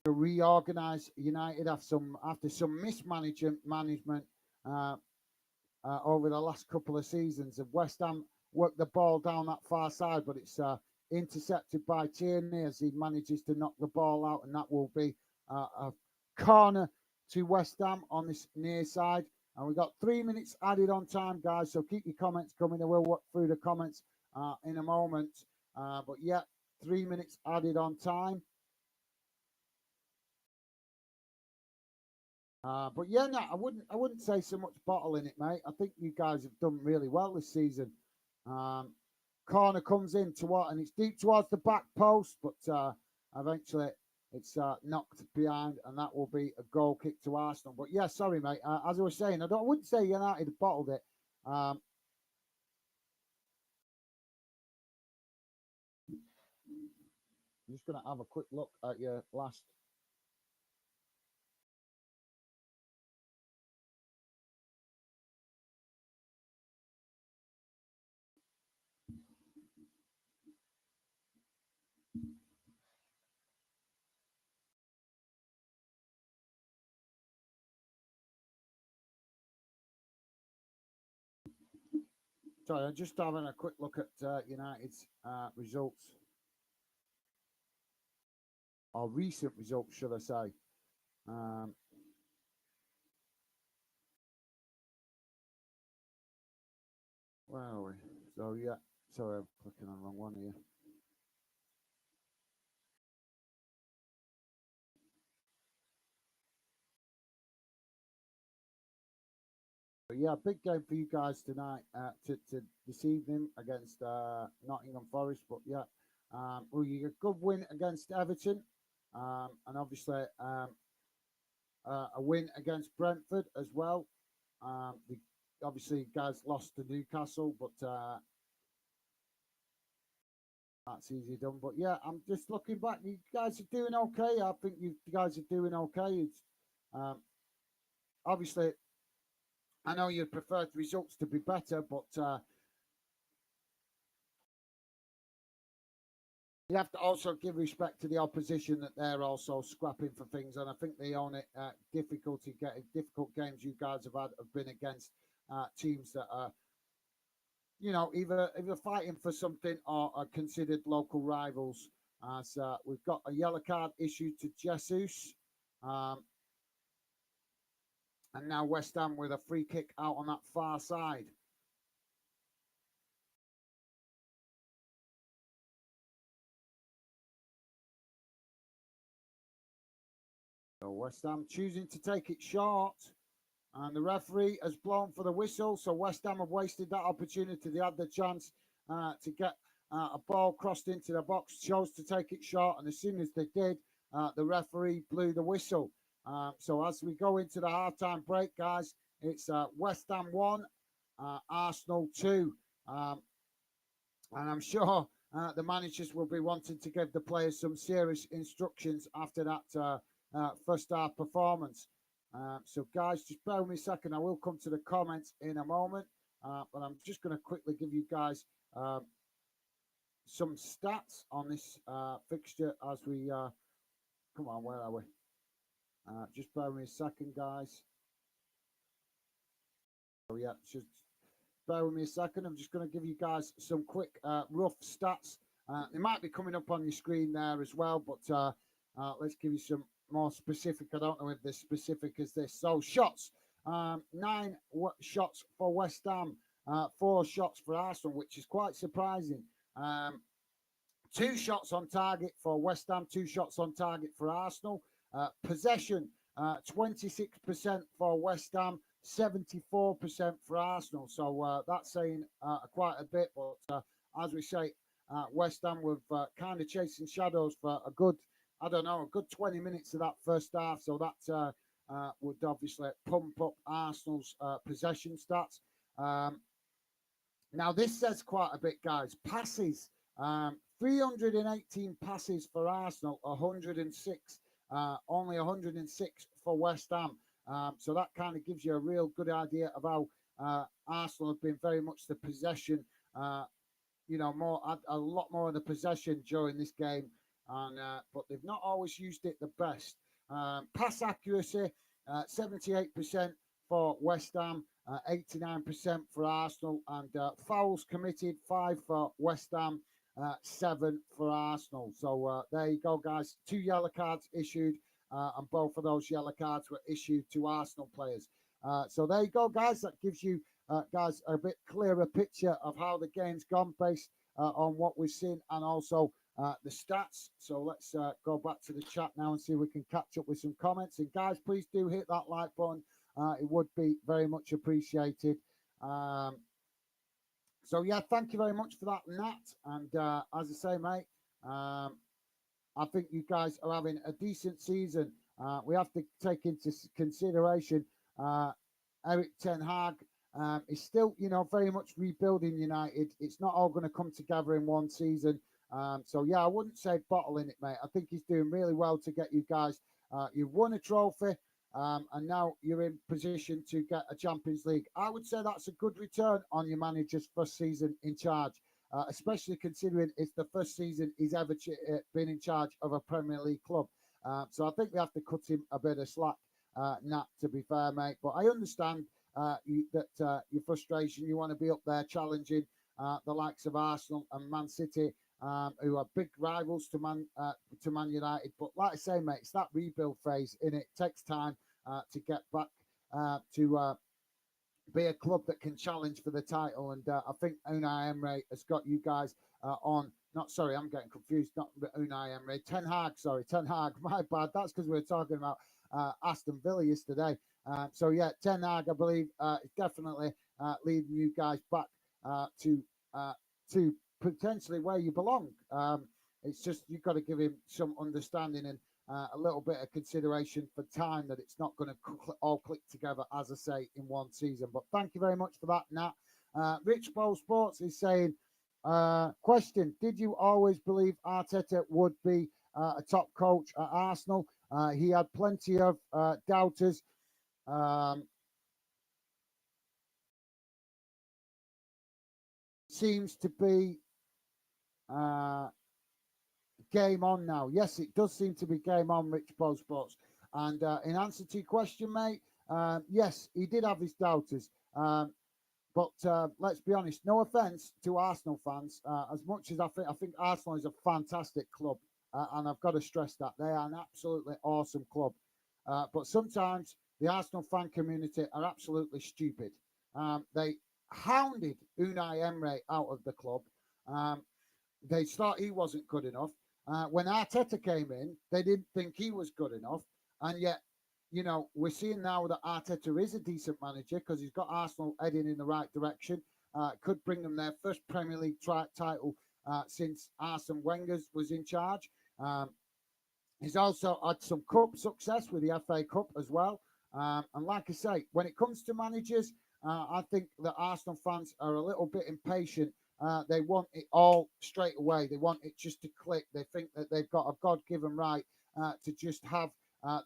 to reorganize United after some mismanagement over the last couple of seasons. Of West Ham worked the ball down that far side, but it's intercepted by Tierney as he manages to knock the ball out, and that will be a corner to West Ham on this near side. And we've got 3 minutes added on time, guys, so keep your comments coming. I will work through the comments in a moment. But yeah, 3 minutes added on time. But yeah, no, I wouldn't say so much bottling it, mate. I think you guys have done really well this season. Corner comes in and it's deep towards the back post, but eventually it's knocked behind, and that will be a goal kick to Arsenal. But yeah, sorry, mate. As I was saying, I wouldn't say United bottled it. I'm just going to have a quick look at your last. Sorry, I'm just having a quick look at United's results, or recent results, should I say. Where are we? So, yeah. Sorry, I'm clicking on the wrong one here. But yeah, big game for you guys tonight, to this evening against Nottingham Forest. But yeah, well, you get a good win against Everton, and obviously a win against Brentford as well. Obviously, guys lost to Newcastle, but that's easy done. But yeah, I'm just looking back. You guys are doing okay. I think you guys are doing okay. It's obviously, I know you'd prefer the results to be better, but you have to also give respect to the opposition that they're also scrapping for things, and I think they own it. Difficult games you guys have been against teams that are, either fighting for something or are considered local rivals. As we've got a yellow card issued to Jesus, and now West Ham with a free kick out on that far side. So West Ham choosing to take it short, and the referee has blown for the whistle. So West Ham have wasted that opportunity. They had the chance to get a ball crossed into the box, chose to take it short, and as soon as they did, the referee blew the whistle. So as we go into the halftime break, guys, it's West Ham 1, Arsenal 2. And I'm sure the managers will be wanting to give the players some serious instructions after that first half performance. So, guys, just bear with me a second. I will come to the comments in a moment, but I'm just going to quickly give you guys some stats on this fixture as we come on. Where are we? Just bear with me a second, guys. Oh yeah, just bear with me a second. I'm just going to give you guys some quick rough stats. They might be coming up on your screen there as well, but let's give you some more specific. I don't know if they're specific as this. So shots, 9 shots for West Ham, 4 shots for Arsenal, which is quite surprising. 2 shots on target for West Ham, 2 shots on target for Arsenal. Possession, 26% for West Ham, 74% for Arsenal. So that's saying quite a bit. But as we say, West Ham were kind of chasing shadows for a good, I don't know, a good 20 minutes of that first half. So that would obviously pump up Arsenal's possession stats. Now, this says quite a bit, guys. Passes, 318 passes for Arsenal, 106, only 106 for West Ham. So that kind of gives you a real good idea of how Arsenal have been very much the possession, more a lot more of the possession during this game, and but they've not always used it the best. Pass accuracy, 78% for West Ham, 89% for Arsenal, and fouls committed, 5 for West Ham, 7 for Arsenal. So there you go, guys. 2 yellow cards issued, and both of those yellow cards were issued to Arsenal players. So there you go, guys. That gives you, guys, a bit clearer picture of how the game's gone based on what we've seen and also the stats. So let's go back to the chat now and see if we can catch up with some comments. And guys, please do hit that like button. It would be very much appreciated. So yeah, thank you very much for that, Nat. And as I say, mate, I think you guys are having a decent season. We have to take into consideration Eric Ten Hag is still, very much rebuilding United. It's not all going to come together in one season. So yeah, I wouldn't say bottling it, mate. I think he's doing really well to get you guys. You've won a trophy, and now you're in position to get a Champions League. I would say that's a good return on your manager's first season in charge, especially considering it's the first season he's ever been in charge of a Premier League club. So I think we have to cut him a bit of slack, Nat, to be fair, mate. But I understand your frustration. You want to be up there challenging the likes of Arsenal and Man City, who are big rivals to Man United. But like I say, mate, it's that rebuild phase, and it takes time to get back to be a club that can challenge for the title. And I think Unai Emery has got you guys on. Not sorry, I'm getting confused. Not Unai Emery, Ten Hag. Sorry, Ten Hag. My bad. That's because we were talking about Aston Villa yesterday. So yeah, Ten Hag, I believe, is definitely leading you guys back to potentially where you belong. It's just you've got to give him some understanding and a little bit of consideration for time, that it's not going to all click together, as I say, in one season. But thank you very much for that, Nat. Rich Bowl Sports is saying, question, did you always believe Arteta would be a top coach at Arsenal? He had plenty of doubters. Seems to be game on now. Yes, it does seem to be game on, Rich Bowl Sports. And in answer to your question, mate, yes, he did have his doubters. But let's be honest, no offence to Arsenal fans, as much as I think Arsenal is a fantastic club, and I've got to stress that they are an absolutely awesome club. But sometimes the Arsenal fan community are absolutely stupid. They hounded Unai Emery out of the club. They thought he wasn't good enough. When Arteta came in, they didn't think he was good enough. And yet, we're seeing now that Arteta is a decent manager because he's got Arsenal heading in the right direction. Could bring them their first Premier League title since Arsene Wenger was in charge. He's also had some cup success with the FA Cup as well. And like I say, when it comes to managers, I think that Arsenal fans are a little bit impatient they want it all straight away. They want it just to click. They think that they've got a God-given right to just have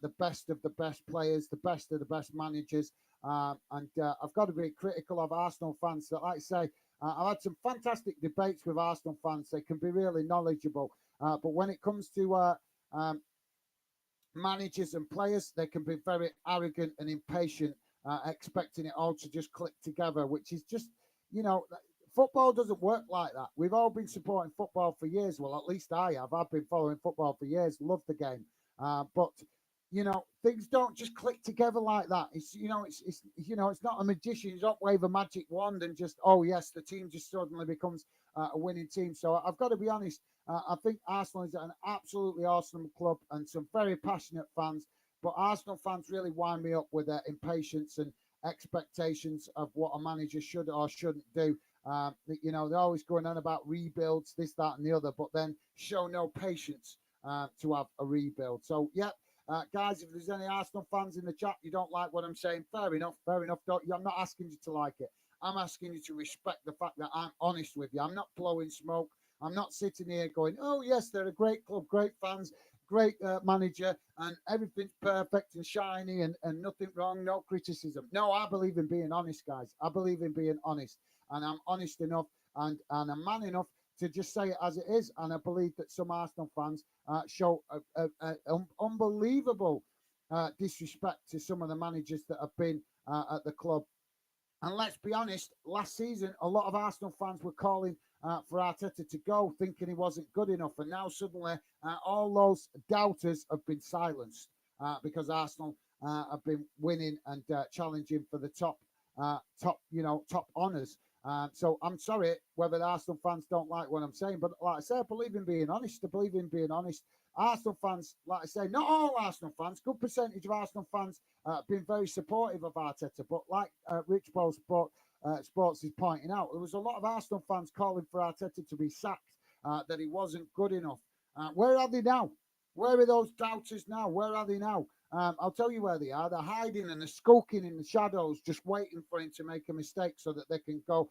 the best of the best players, the best of the best managers. And I've got to be critical of Arsenal fans. That, like I say, I've had some fantastic debates with Arsenal fans. They can be really knowledgeable, but when it comes to managers and players, they can be very arrogant and impatient, expecting it all to just click together, which is just, you know, football doesn't work like that. We've all been supporting football for years. Well, at least I have. I've been following football for years, love the game. But you know, things don't just click together like that. It's it's not a magician. You don't wave a magic wand and just, oh yes, the team just suddenly becomes a winning team. So I've got to be honest. I think Arsenal is an absolutely awesome club and some very passionate fans. But Arsenal fans really wind me up with their impatience and expectations of what a manager should or shouldn't do. They're always going on about rebuilds, this, that, and the other, but then show no patience to have a rebuild. So, yeah, guys, if there's any Arsenal fans in the chat, you don't like what I'm saying, fair enough, fair enough. I'm not asking you to like it. I'm asking you to respect the fact that I'm honest with you. I'm not blowing smoke. I'm not sitting here going, oh, yes, they're a great club, great fans, great manager, and everything's perfect and shiny and nothing wrong, no criticism. No, I believe in being honest, guys. I believe in being honest. And I'm honest enough and I'm man enough to just say it as it is. And I believe that some Arsenal fans show unbelievable disrespect to some of the managers that have been at the club. And let's be honest, last season, a lot of Arsenal fans were calling for Arteta to go, thinking he wasn't good enough. And now suddenly, all those doubters have been silenced because Arsenal have been winning and challenging for the top honours. So I'm sorry whether the Arsenal fans don't like what I'm saying, but like I say, I believe in being honest. I believe in being honest. Arsenal fans, like I say, not all Arsenal fans, good percentage of Arsenal fans been very supportive of Arteta. But like Rich Ball Sports is pointing out, there was a lot of Arsenal fans calling for Arteta to be sacked, that he wasn't good enough. Where are they now? Where are those doubters now? Where are they now? I'll tell you where they are. They're hiding and they're skulking in the shadows, just waiting for him to make a mistake so that they can go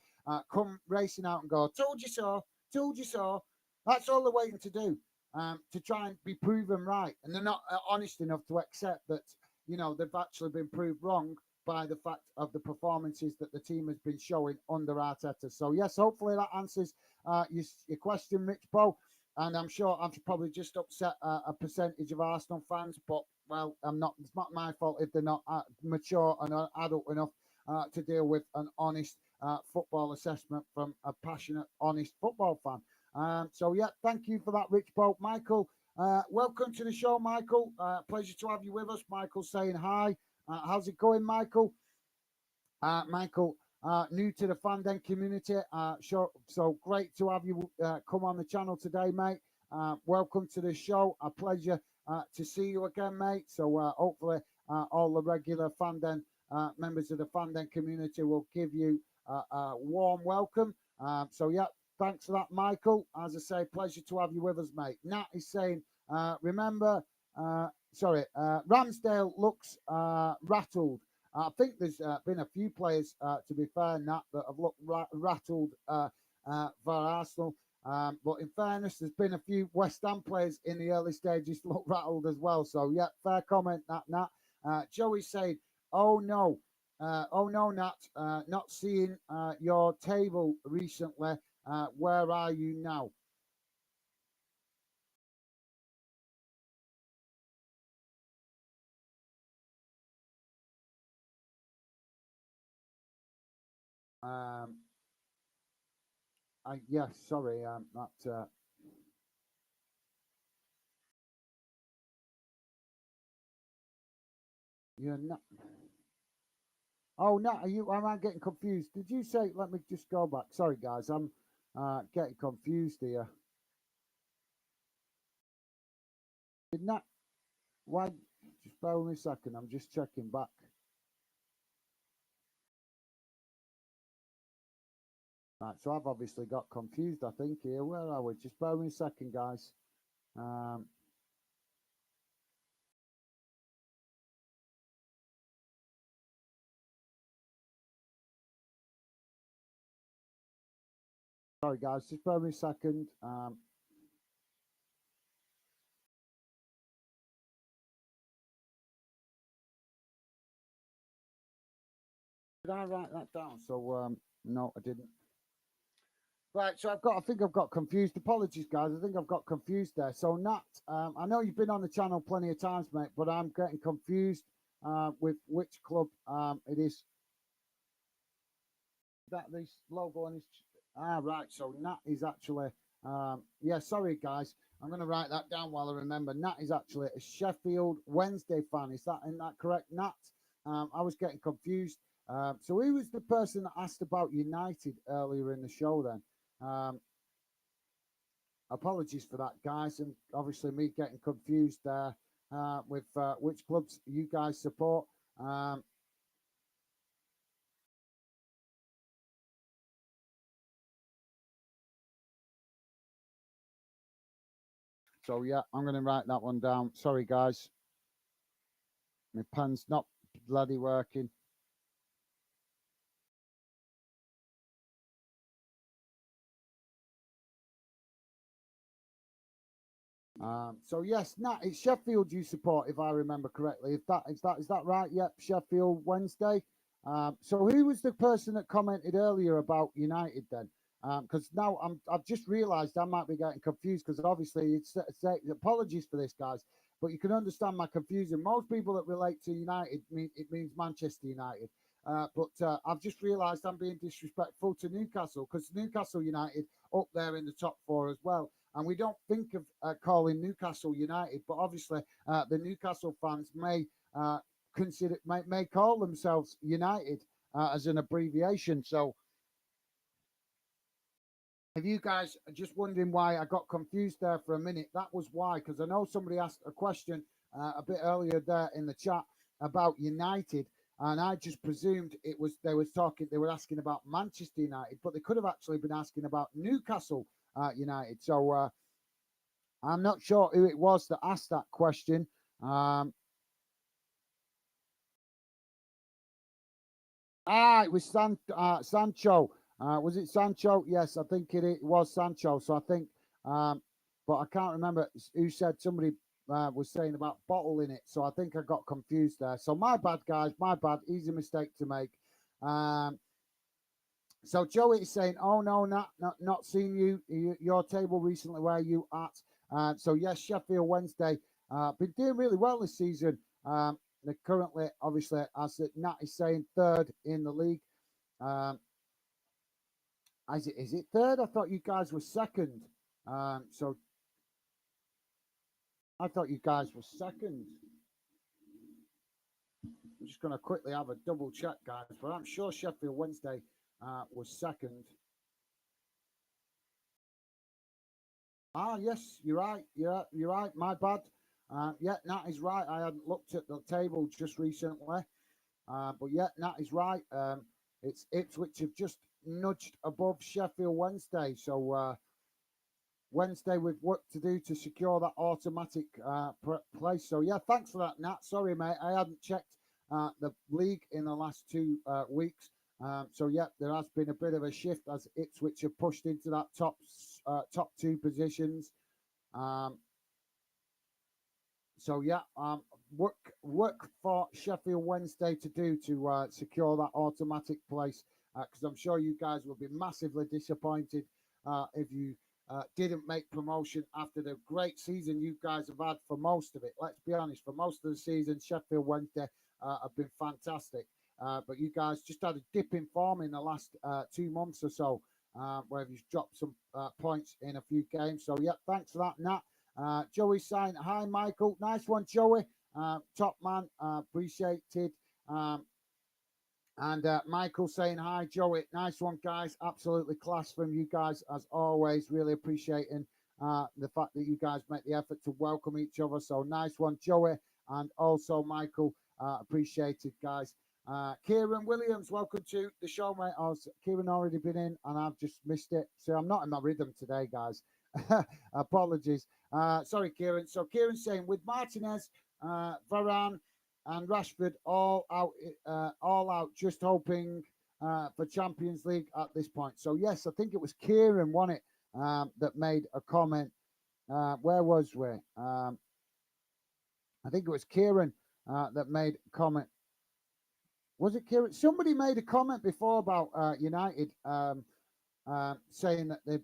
come racing out and go, told you so, told you so. That's all they're waiting to do, to try and be proven right. And they're not honest enough to accept that, they've actually been proved wrong by the fact of the performances that the team has been showing under Arteta. So, yes, hopefully that answers your question, Rich Bo. And I'm sure I've probably just upset a percentage of Arsenal fans, but well, it's not my fault if they're not mature and adult enough to deal with an honest football assessment from a passionate, honest football fan. So yeah, thank you for that, Rich Bo. Michael, welcome to the show, Michael. Pleasure to have you with us. Michael saying hi. How's it going, Michael? Michael, new to the Fanden community. So great to have you come on the channel today, mate. Welcome to the show. A pleasure to see you again, mate. So hopefully all the regular Fanden members of the Fanden community will give you a warm welcome. So yeah, thanks for that, Michael. As I say, pleasure to have you with us, mate. Nat is saying, remember, Ramsdale looks rattled. I think there's been a few players, to be fair, Nat, that have looked rattled for Arsenal. But in fairness, there's been a few West Ham players in the early stages look rattled as well. So, yeah, fair comment, Nat. Joey saying, oh, no, Nat, not seeing your table recently. Where are you now? Yes, sorry, that. You're not. Oh no, am I getting confused? Did you say? Let me just go back. Sorry, guys, I'm getting confused here. Did not? Why? Just bear with me a second. I'm just checking back. Right, so I've obviously got confused. I think here. Where are we? Just bear with me a second, guys. Um, Sorry, guys, just bear with me a second. Did I write that down? So, no, I didn't. Right, so I think I've got confused. Apologies, guys. I think I've got confused there. So, Nat, I know you've been on the channel plenty of times, mate, but I'm getting confused with which club it is. That this logo on his. Right. So, Nat is actually, yeah, sorry, guys. I'm going to write that down while I remember. Nat is actually a Sheffield Wednesday fan. Isn't that correct, Nat? I was getting confused. So, he was the person that asked about United earlier in the show then. Apologies for that, guys, and obviously me getting confused there with which clubs you guys support. So yeah, I'm going to write that one down. Sorry, guys, my pen's not bloody working. So yes, Nat, it's Sheffield you support, if I remember correctly. If that is that right? Yep, Sheffield Wednesday. So who was the person that commented earlier about United then? Because now I've just realised I might be getting confused because obviously apologies for this, guys, but you can understand my confusion. Most people that relate to United it means Manchester United. But I've just realised I'm being disrespectful to Newcastle because Newcastle United up there in the top four as well. And we don't think of calling Newcastle United, but obviously the Newcastle fans may call themselves United as an abbreviation. So if you guys are just wondering why I got confused there for a minute, that was why, because I know somebody asked a question a bit earlier there in the chat about United, and I just presumed they were asking about Manchester United, but they could have actually been asking about Newcastle United. So I'm not sure who it was that asked that question. It was Sancho. Was it Sancho? Yes, I think it was Sancho. So I think, but I can't remember who said somebody was saying about bottle in it. So I think I got confused there. So my bad, guys. My bad. Easy mistake to make. So Joey is saying, "Oh no, not seen your table recently. Where you at?" So yes, Sheffield Wednesday been doing really well this season. They're currently, obviously, as Nat is saying, third in the league. Is it third? I thought you guys were second. So I thought you guys were second. I'm just going to quickly have a double check, guys, but I'm sure Sheffield Wednesday was second. Yes, you're right. Yeah, you're right. My bad. Yeah, Nat is right. I hadn't looked at the table just recently. But yeah, Nat is right. It's Ipswich have just nudged above Sheffield Wednesday. So Wednesday with work to do to secure that automatic place. So yeah, thanks for that, Nat. Sorry, mate, I hadn't checked the league in the last 2 weeks. So yeah, there has been a bit of a shift as Ipswich have pushed into that top two positions. So yeah, work for Sheffield Wednesday to do to secure that automatic place because I'm sure you guys will be massively disappointed if you didn't make promotion after the great season you guys have had for most of it. Let's be honest, for most of the season, Sheffield Wednesday have been fantastic, but you guys just had a dip in form in the last 2 months or so, where you've dropped some points in a few games. So yeah, thanks for that, Nat. Joey saying, hi, Michael. Nice one, Joey. Top man. Appreciated. And Michael saying, hi, Joey. Nice one, guys. Absolutely class from you guys, as always. Really appreciating the fact that you guys make the effort to welcome each other. So nice one, Joey. And also, Michael. Appreciated, guys. Kieran Williams, welcome to the show, mate. Kieran already been in, and I've just missed it. So I'm not in my rhythm today, guys. Apologies. Sorry, Kieran. So Kieran's saying with Martinez, Varane, and Rashford all out, just hoping for Champions League at this point. So yes, I think it was Kieran, wasn't it, that made a comment. Where was we? I think it was Kieran that made a comment. Was it Kieran? Somebody made a comment before about United saying that they,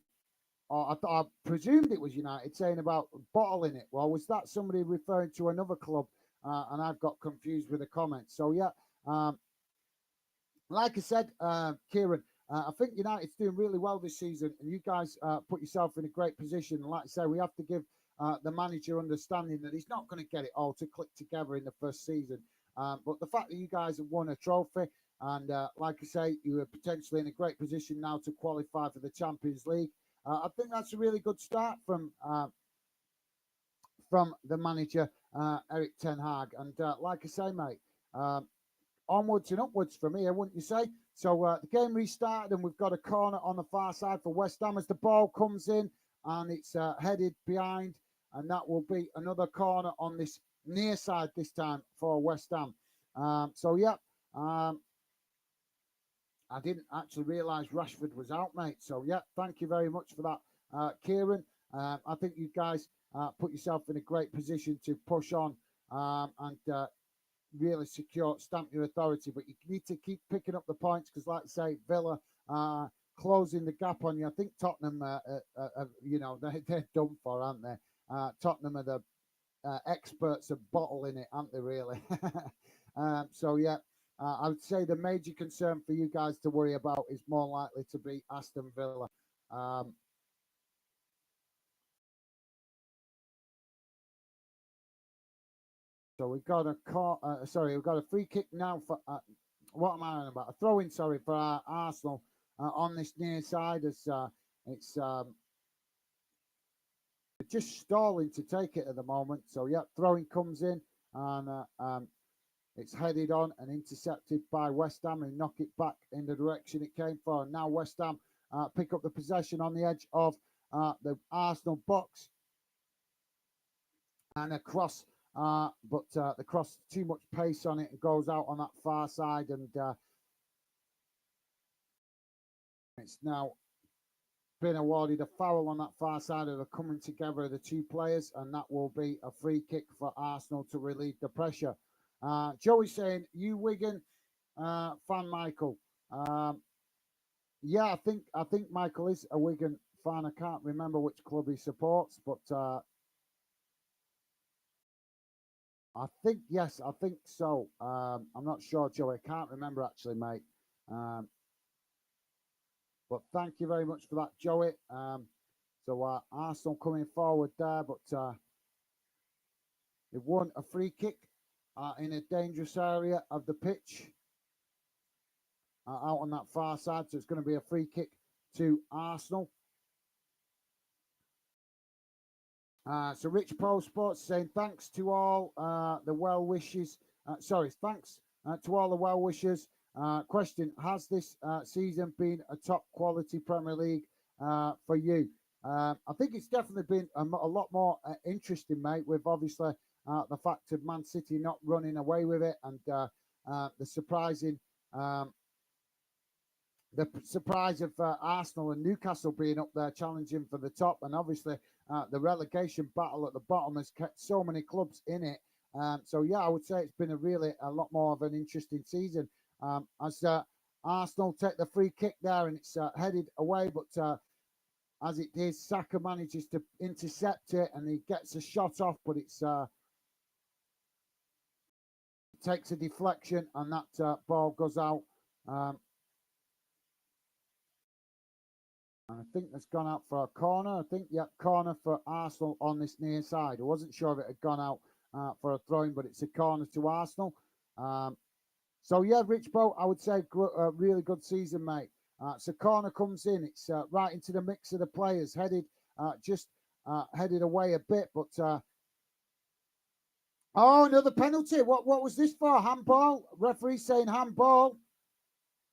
or I presumed it was United saying about bottling it. Well, was that somebody referring to another club? And I've got confused with the comment. So yeah, like I said, Kieran, I think United's doing really well this season, and you guys put yourself in a great position. And like I say, we have to give the manager understanding that he's not going to get it all to click together in the first season. But the fact that you guys have won a trophy, and like I say, you are potentially in a great position now to qualify for the Champions League. I think that's a really good start from the manager, Eric Ten Hag. And like I say, mate, onwards and upwards from here, wouldn't you say? So the game restarted, and we've got a corner on the far side for West Ham as the ball comes in, and it's headed behind, and that will be another corner on this near side this time for West Ham. So yeah, I didn't actually realise Rashford was out, mate. So yeah, thank you very much for that, Kieran. I think you guys put yourself in a great position to push on and really secure, stamp your authority. But you need to keep picking up the points because, like I say, Villa closing the gap on you. I think Tottenham, they're done for, aren't they? Tottenham are the experts at bottling it, aren't they, really? So, yeah, I would say the major concern for you guys to worry about is more likely to be Aston Villa. So we've got we've got a free kick now for what am I on about? A throw in, sorry, for Arsenal on this near side as it's just stalling to take it at the moment. So yeah, throwing comes in and it's headed on and intercepted by West Ham and knock it back in the direction it came for. And now West Ham pick up the possession on the edge of the Arsenal box and a cross. But the cross, too much pace on it, and goes out on that far side, and it's now been awarded a foul on that far side of the coming together of the two players, and that will be a free kick for Arsenal to relieve the pressure. Joey's saying, you Wigan fan, Michael. Yeah, I think Michael is a Wigan fan. I can't remember which club he supports, but I think, yes, I think so. I'm not sure, Joey. I can't remember actually, mate. But thank you very much for that, Joey. So Arsenal coming forward there, but they've won a free kick in a dangerous area of the pitch out on that far side. So it's going to be a free kick to Arsenal. So Rich Pro Sports saying thanks to all the well wishes. Thanks to all the well wishers. Question: has this season been a top quality Premier League for you? I think it's definitely been a lot more interesting, mate. With obviously the fact of Man City not running away with it, and the surprising. The surprise of Arsenal and Newcastle being up there challenging for the top, and obviously the relegation battle at the bottom has kept so many clubs in it. So yeah, I would say it's been a lot more of an interesting season. As Arsenal take the free kick there, and it's headed away, but as it is, Saka manages to intercept it, and he gets a shot off, but it's takes a deflection, and that ball goes out. And I think that's gone out for a corner. I think, yeah, corner for Arsenal on this near side. I wasn't sure if it had gone out for a throw-in, but it's a corner to Arsenal. So, yeah, Rich Bo, I would say a really good season, mate. So corner comes in. It's right into the mix of the players, headed away a bit. But, another penalty. What was this for? Handball? Referee saying handball.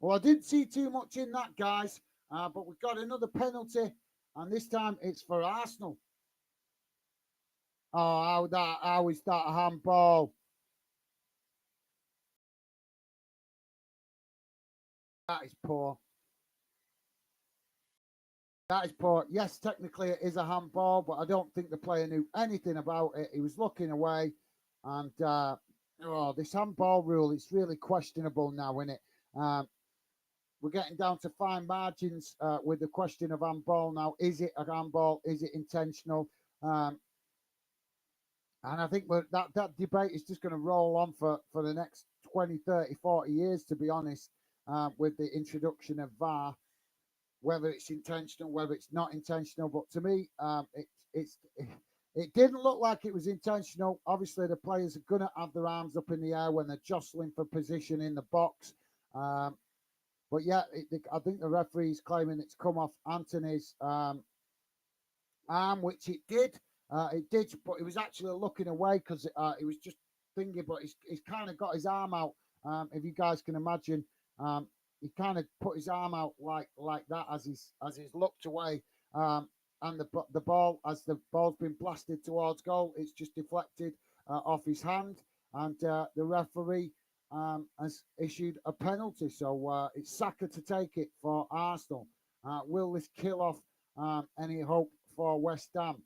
Well, I didn't see too much in that, guys. But we've got another penalty, and this time it's for Arsenal. Oh, how is that a handball? That is poor. That is poor. Yes, technically it is a handball, but I don't think the player knew anything about it. He was looking away, and this handball rule, it's really questionable now, isn't it? We're getting down to fine margins with the question of handball now. Is it a handball? Is it intentional? And I think that debate is just going to roll on for the next 20, 30, 40 years, to be honest, with the introduction of VAR, whether it's intentional, whether it's not intentional. But to me, it didn't look like it was intentional. Obviously, the players are going to have their arms up in the air when they're jostling for position in the box. But yeah, I think the referee's claiming it's come off Anthony's arm, which it did. It did, but he was actually looking away because he was just thinking. But he's kind of got his arm out. If you guys can imagine, he kind of put his arm out like that as he's looked away. And the ball, as the ball's been blasted towards goal, it's just deflected off his hand, and the referee has issued a penalty. So it's Saka to take it for Arsenal. Will this kill off any hope for West Ham?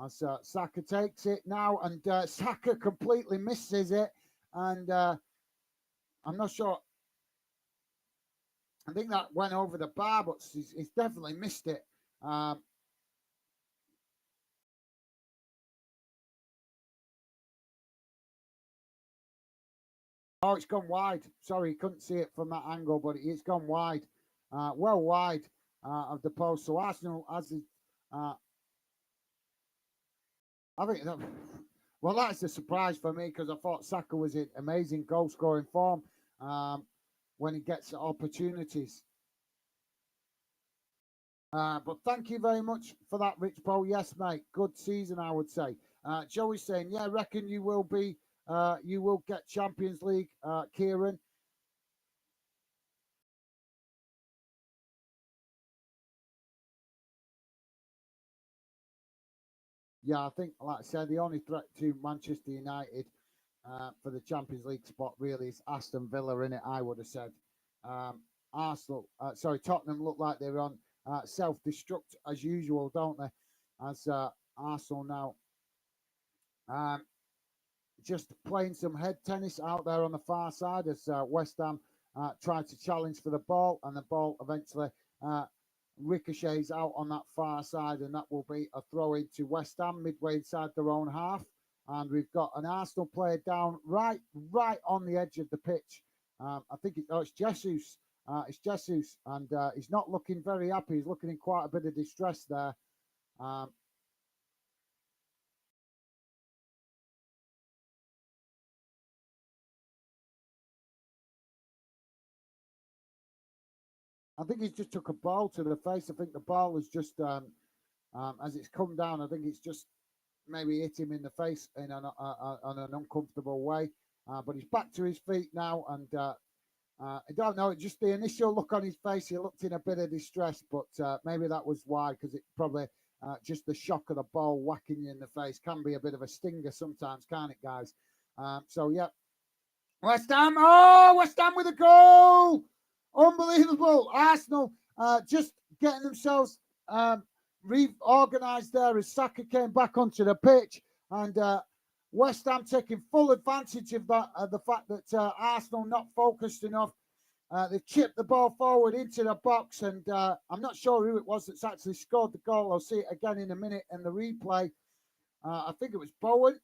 As Saka takes it now, and Saka completely misses it, and I'm not sure. I think that went over the bar, but he's definitely missed it. Oh, it's gone wide. Sorry, you couldn't see it from that angle, but it's gone wide, well wide of the post. So Arsenal, I think that, well, that's a surprise for me because I thought Saka was in amazing goal scoring form when he gets opportunities. But thank you very much for that, Rich Paul. Yes, mate, good season, I would say. Joey's saying, yeah, I reckon you will get Champions League, Kieran. Yeah, I think, like I said, the only threat to Manchester United for the Champions League spot really is Aston Villa, in it. I would have said. Tottenham look like they're on self-destruct as usual, don't they? As Arsenal now just playing some head tennis out there on the far side as West Ham tried to challenge for the ball, and the ball eventually ricochets out on that far side, and that will be a throw into West Ham midway inside their own half. And we've got an Arsenal player down right on the edge of the pitch. I think it's Jesus. It's Jesus, and he's not looking very happy. He's looking in quite a bit of distress there. I think he's just took a ball to the face. I think the ball was just, as it's come down, I think it's just maybe hit him in the face in an uncomfortable way. But he's back to his feet now, and I don't know, just the initial look on his face, he looked in a bit of distress, but maybe that was why, because it probably just the shock of the ball whacking you in the face can be a bit of a stinger sometimes, can't it, guys? So, yeah. West Ham with a goal! Unbelievable. Arsenal just getting themselves reorganised there as Saka came back onto the pitch, and West Ham taking full advantage of that, the fact that Arsenal not focused enough. They chipped the ball forward into the box, and I'm not sure who it was that's actually scored the goal. I'll see it again in a minute in the replay. I think it was Bowen.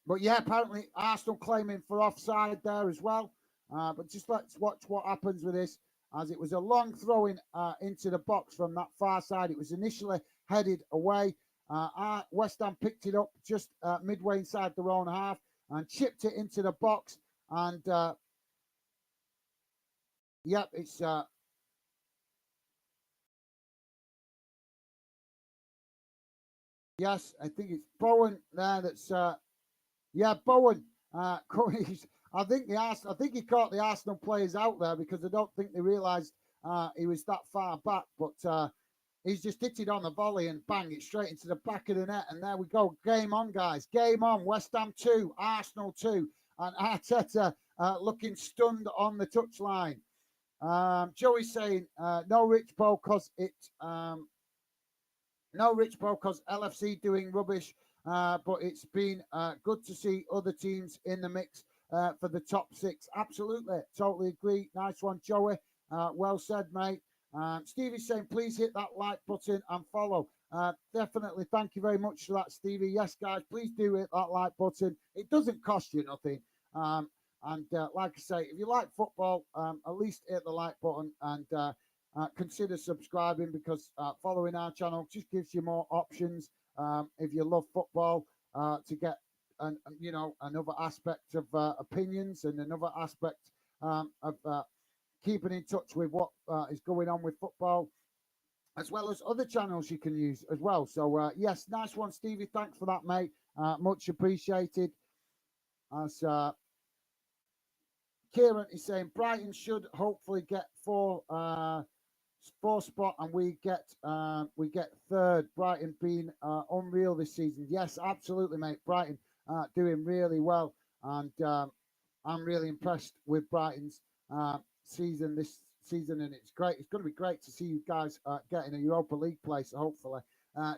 But yeah, apparently Arsenal claiming for offside there as well. But just let's watch what happens with this, as it was a long throw-in into the box from that far side. It was initially headed away. West Ham picked it up just midway inside their own half and chipped it into the box. And yep, it's yes, I think it's Bowen there. That's Bowen. I think he caught the Arsenal players out there because I don't think they realised he was that far back. But he's just hit it on the volley and bang it straight into the back of the net. And there we go. Game on, guys. Game on. West Ham 2, Arsenal 2. And Arteta looking stunned on the touchline. Joey's saying no Rich Bo because no Rich Bo because LFC doing rubbish, but it's been good to see other teams in the mix for the top six. Absolutely, totally agree. Nice one, Joey. Well said, mate. Stevie's saying, please hit that like button and follow. Definitely. Thank you very much for that, Stevie. Yes, guys, please do hit that like button. It doesn't cost you nothing. And like I say, if you like football, at least hit the like button and consider subscribing because following our channel just gives you more options. If you love football, to get another aspect of opinions and another aspect of keeping in touch with what is going on with football, as well as other channels you can use as well. So yes, nice one, Stevie. Thanks for that, mate. Much appreciated. As Kieran is saying, Brighton should hopefully get four spot, and we get third. Brighton being unreal this season. Yes, absolutely, mate. Brighton doing really well, and I'm really impressed with Brighton's season this season, and it's great. It's going to be great to see you guys getting a Europa League place, hopefully.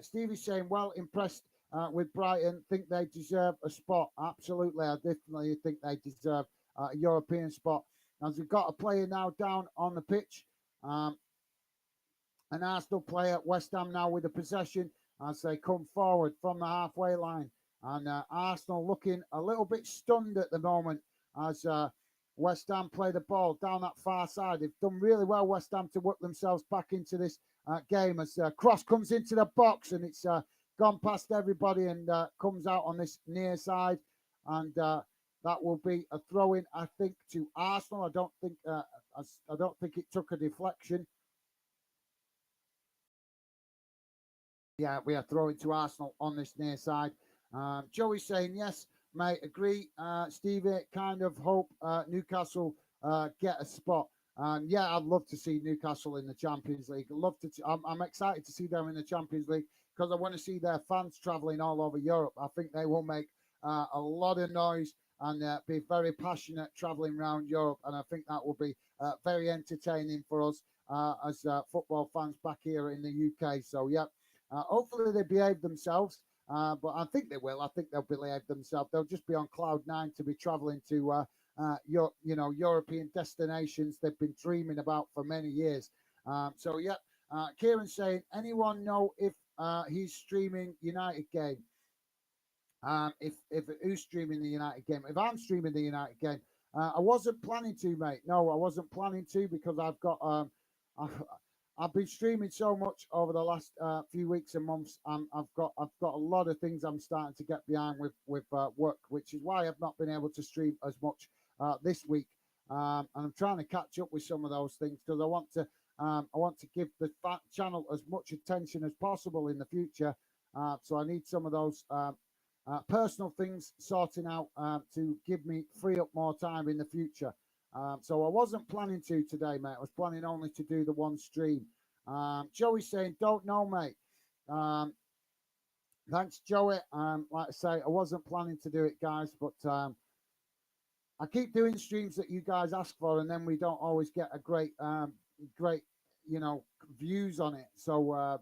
Stevie's saying, well, impressed with Brighton. Think they deserve a spot. Absolutely, I definitely think they deserve a European spot. As we've got a player now down on the pitch. An Arsenal player, West Ham now with the possession as they come forward from the halfway line. And Arsenal looking a little bit stunned at the moment as West Ham play the ball down that far side. They've done really well, West Ham, to work themselves back into this game as cross comes into the box and it's gone past everybody and comes out on this near side. And that will be a throw-in, I think, to Arsenal. I don't think it took a deflection. Yeah, we are throwing to Arsenal on this near side. Joey's saying, yes, mate, agree. Stevie, kind of hope Newcastle get a spot. Yeah, I'd love to see Newcastle in the Champions League. I'm excited to see them in the Champions League because I want to see their fans travelling all over Europe. I think they will make a lot of noise and be very passionate travelling around Europe. And I think that will be very entertaining for us as football fans back here in the UK. So, yeah. Hopefully they behave themselves, but I think they will. I think they'll behave themselves. They'll just be on cloud nine to be travelling to European destinations they've been dreaming about for many years. So yeah, Kieran's saying, anyone know if he's streaming United game? If who's streaming the United game? If I'm streaming the United game, I wasn't planning to, mate. No, I wasn't planning to because I've got I've been streaming so much over the last few weeks and months. I've got a lot of things I'm starting to get behind with work, which is why I've not been able to stream as much this week. And I'm trying to catch up with some of those things because I want to give the channel as much attention as possible in the future. So I need some of those personal things sorting out to give me free up more time in the future. So I wasn't planning to today, mate. I was planning only to do the one stream. Joey's saying, don't know, mate. Thanks, Joey. Like I say, I wasn't planning to do it, guys, but I keep doing streams that you guys ask for, and then we don't always get a great, views on it. So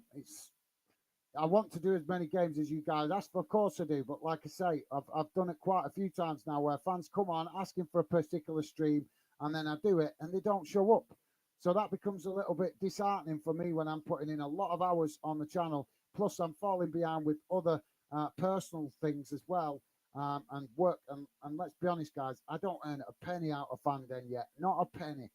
I want to do as many games as you guys ask for. Of course I do, but like I say, I've done it quite a few times now where fans come on asking for a particular stream, and then I do it and they don't show up. So that becomes a little bit disheartening for me when I'm putting in a lot of hours on the channel. Plus, I'm falling behind with other personal things as well and work. And let's be honest, guys, I don't earn a penny out of Fanden yet, not a penny.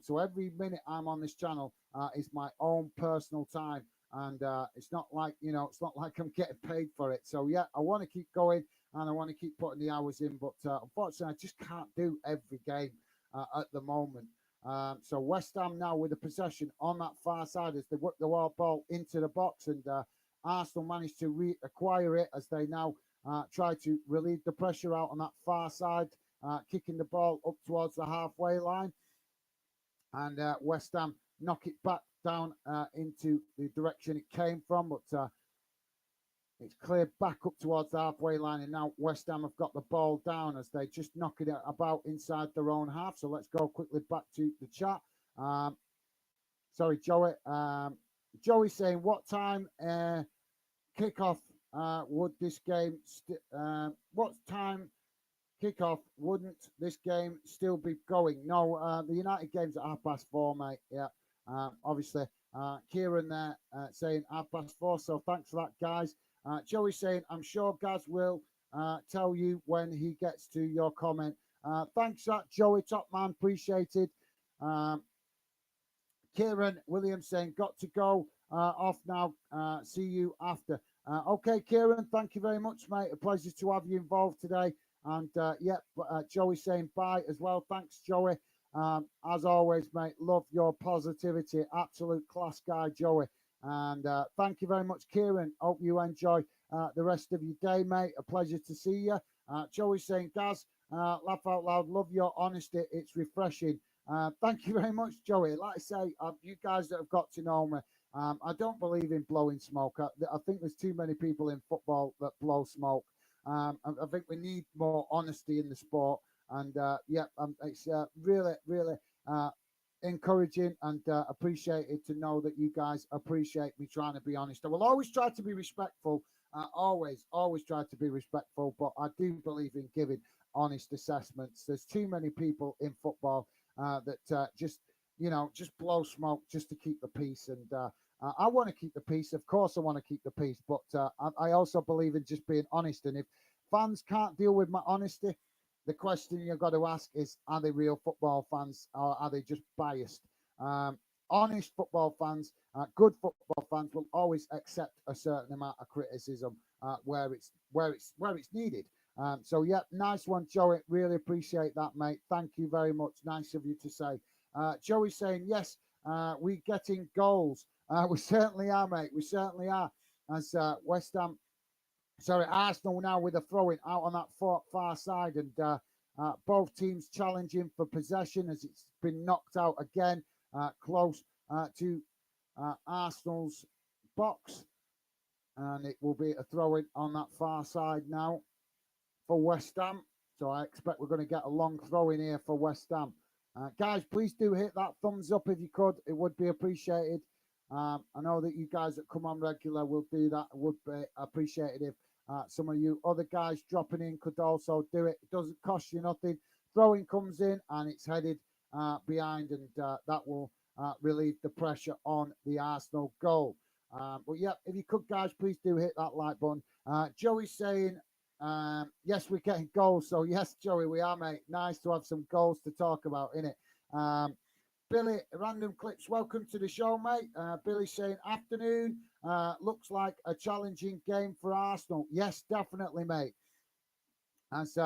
So every minute I'm on this channel is my own personal time. And it's not like I'm getting paid for it. So yeah, I want to keep going and I want to keep putting the hours in, but unfortunately I just can't do every game at the moment. So West Ham now with the possession on that far side as they work the ball into the box, and Arsenal managed to reacquire it as they now try to relieve the pressure out on that far side, kicking the ball up towards the halfway line, and West Ham knock it back down into the direction it came from, but It's cleared back up towards the halfway line, and now West Ham have got the ball down as they just knock it about inside their own half. So let's go quickly back to the chat. Sorry, Joey. Joey saying, what time kickoff would this game? What time kickoff wouldn't this game still be going? No, the United game's at 4:30, mate. Yeah, obviously. Kieran there saying 4:30. So thanks for that, guys. Joey saying, I'm sure Gaz will tell you when he gets to your comment. Thanks for that, Joey, top man. Appreciated. Kieran Williams saying, got to go off now. See you after. Okay, Kieran, thank you very much, mate. A pleasure to have you involved today. And Joey saying bye as well. Thanks, Joey. As always, mate, love your positivity. Absolute class guy, Joey. And thank you very much, Kieran. Hope you enjoy the rest of your day, mate. A pleasure to see you. Joey saying, Gaz, laugh out loud. Love your honesty. It's refreshing. Thank you very much, Joey. Like I say, you guys that have got to know me, I don't believe in blowing smoke. I think there's too many people in football that blow smoke. I think we need more honesty in the sport. And it's really, really encouraging and appreciated to know that you guys appreciate me trying to be honest. I will always try to be respectful. Always try to be respectful. But I do believe in giving honest assessments. There's too many people in football that just blow smoke just to keep the peace. And I want to keep the peace. Of course, I want to keep the peace. But I also believe in just being honest. And if fans can't deal with my honesty, the question you've got to ask is, are they real football fans or are they just biased? Honest football fans, good football fans will always accept a certain amount of criticism where it's needed. So yeah, nice one, Joey. Really appreciate that, mate. Thank you very much. Nice of you to say. Joey saying, yes, we getting goals. We certainly are, mate. We certainly are. As Arsenal now with a throw-in out on that far side, and both teams challenging for possession as it's been knocked out again, close to Arsenal's box, and it will be a throw-in on that far side now for West Ham. So I expect we're going to get a long throw-in here for West Ham. Guys, please do hit that thumbs up if you could. It would be appreciated. I know that you guys that come on regular will do that. It would be appreciated if some of you other guys dropping in could also do it. It doesn't cost you nothing. Throwing comes in and it's headed behind, and that will relieve the pressure on the Arsenal goal. But yeah, if you could, guys, please do hit that like button. Joey's saying, yes, we're getting goals. So yes, Joey, we are, mate. Nice to have some goals to talk about, innit? Billy, random clips. Welcome to the show, mate. Billy saying, afternoon. Looks like a challenging game for Arsenal. Yes, definitely, mate. As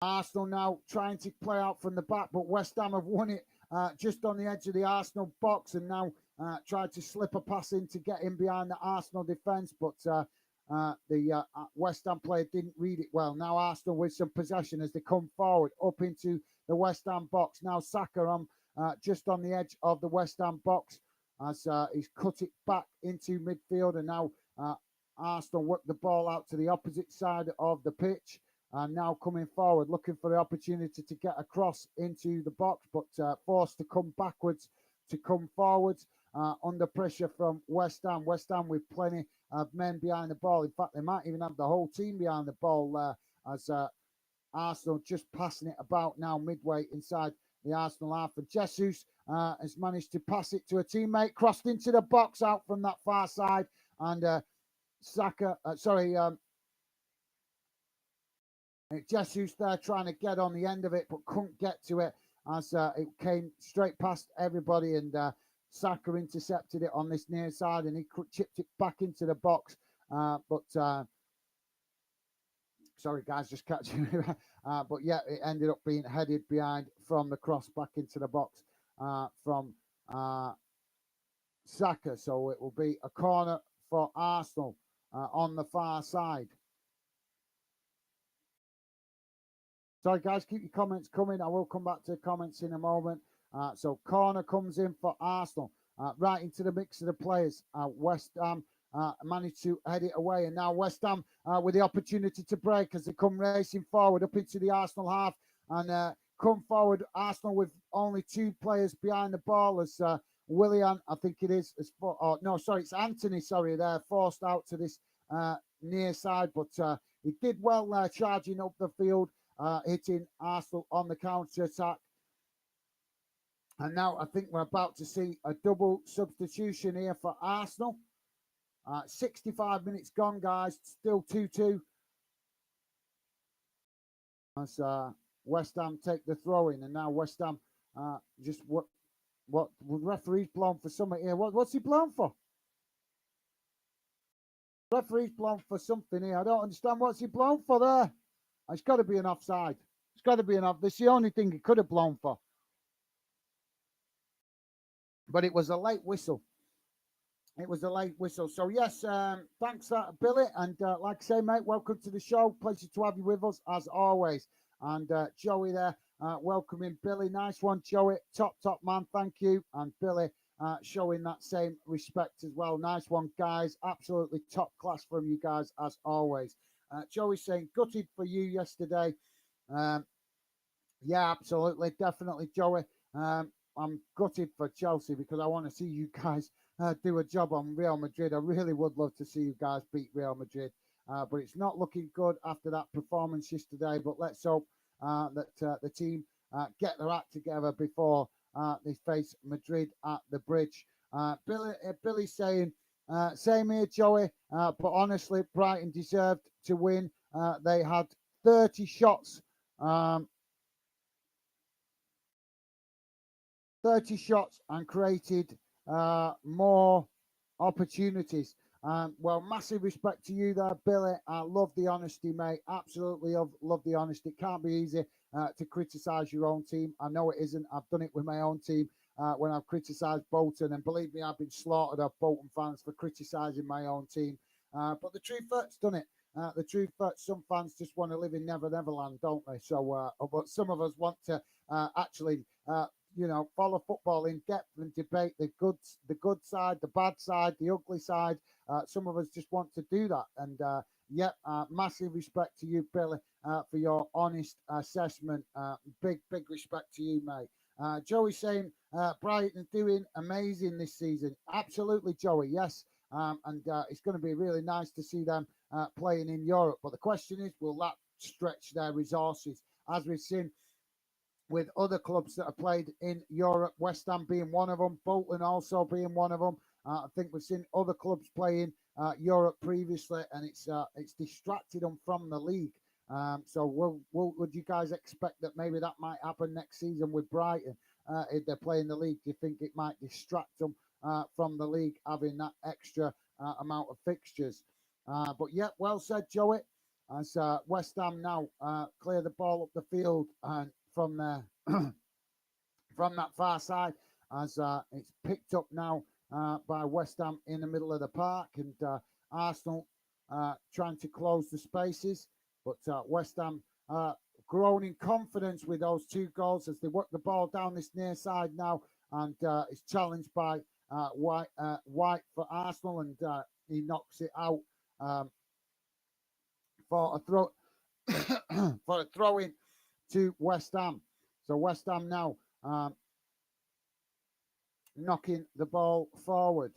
Arsenal now trying to play out from the back, but West Ham have won it just on the edge of the Arsenal box, and now tried to slip a pass in to get in behind the Arsenal defence, but the West Ham player didn't read it well. Now Arsenal with some possession as they come forward up into the West Ham box. Now Saka on just on the edge of the West Ham box as he's cut it back into midfield, and now Arsenal work the ball out to the opposite side of the pitch, and now coming forward looking for the opportunity to get across into the box, but forced to come backwards to come forwards under pressure from West Ham. West Ham with plenty of men behind the ball. In fact, they might even have the whole team behind the ball there, as Arsenal just passing it about now midway inside the Arsenal half. And Jesus has managed to pass it to a teammate, crossed into the box out from that far side, and Jesus there trying to get on the end of it, but couldn't get to it as it came straight past everybody, and Saka intercepted it on this near side, and he chipped it back into the box. Sorry, guys, just catching me. But yeah, it ended up being headed behind from the cross back into the box from Saka. So it will be a corner for Arsenal on the far side. Sorry, guys, keep your comments coming. I will come back to the comments in a moment. So corner comes in for Arsenal. Right into the mix of the players. West Ham managed to head it away. And now West Ham with the opportunity to break as they come racing forward up into the Arsenal half and come forward. Arsenal with only 2 players behind the ball as Willian, I think it is, no, sorry, it's Anthony, sorry, they're forced out to this near side, but he did well there, charging up the field, hitting Arsenal on the counter-attack. And now I think we're about to see a double substitution here for Arsenal. 65 minutes gone, guys. Still 2-2. As West Ham take the throw-in. And now West Ham just what referee's blown for something here. What's he blown for? Referee's blown for something here. I don't understand. What's he blown for there? It's got to be an offside. It's got to be an off. That's the only thing he could have blown for. But it was a late whistle. It was a late whistle. So, yes, thanks, Billy. And like I say, mate, welcome to the show. Pleasure to have you with us, as always. And Joey there, welcoming Billy. Nice one, Joey. Top man. Thank you. And Billy showing that same respect as well. Nice one, guys. Absolutely top class from you guys, as always. Joey saying, gutted for you yesterday. Yeah, absolutely. Definitely, Joey. I'm gutted for Chelsea because I want to see you guys do a job on Real Madrid. I really would love to see you guys beat Real Madrid, but it's not looking good after that performance yesterday. But let's hope that the team get their act together before they face Madrid at the bridge. Billy saying, same here, Joey, but honestly, Brighton deserved to win. They had 30 shots. 30 shots and created more opportunities. Well, massive respect to you there, Billy. I love the honesty, mate. Absolutely love the honesty. It can't be easy to criticise your own team. I know it isn't. I've done it with my own team when I've criticised Bolton. And believe me, I've been slaughtered of Bolton fans for criticising my own team. But the truth hurts, done it. The truth hurts. Some fans just want to live in Never Neverland, don't they? So, but some of us want to actually follow football in depth and debate the good side, the bad side, the ugly side. Some of us just want to do that. And massive respect to you, Billy, for your honest assessment. Big respect to you, mate. Joey saying Brighton doing amazing this season. Absolutely, Joey. Yes. And it's going to be really nice to see them playing in Europe. But the question is, will that stretch their resources? As we've seen with other clubs that have played in Europe, West Ham being one of them, Bolton also being one of them. I think we've seen other clubs playing Europe previously, and it's distracted them from the league. So would you guys expect that maybe that might happen next season with Brighton if they're playing the league? Do you think it might distract them from the league having that extra amount of fixtures? But yeah, well said, Joey. As West Ham now clear the ball up the field and from there from that far side as it's picked up now by West Ham in the middle of the park, and Arsenal trying to close the spaces, but West Ham grown in confidence with those 2 goals as they work the ball down this near side now, and it's challenged by White for Arsenal, and he knocks it out for a throw for a throw-in to West Ham. So West Ham now knocking the ball forward.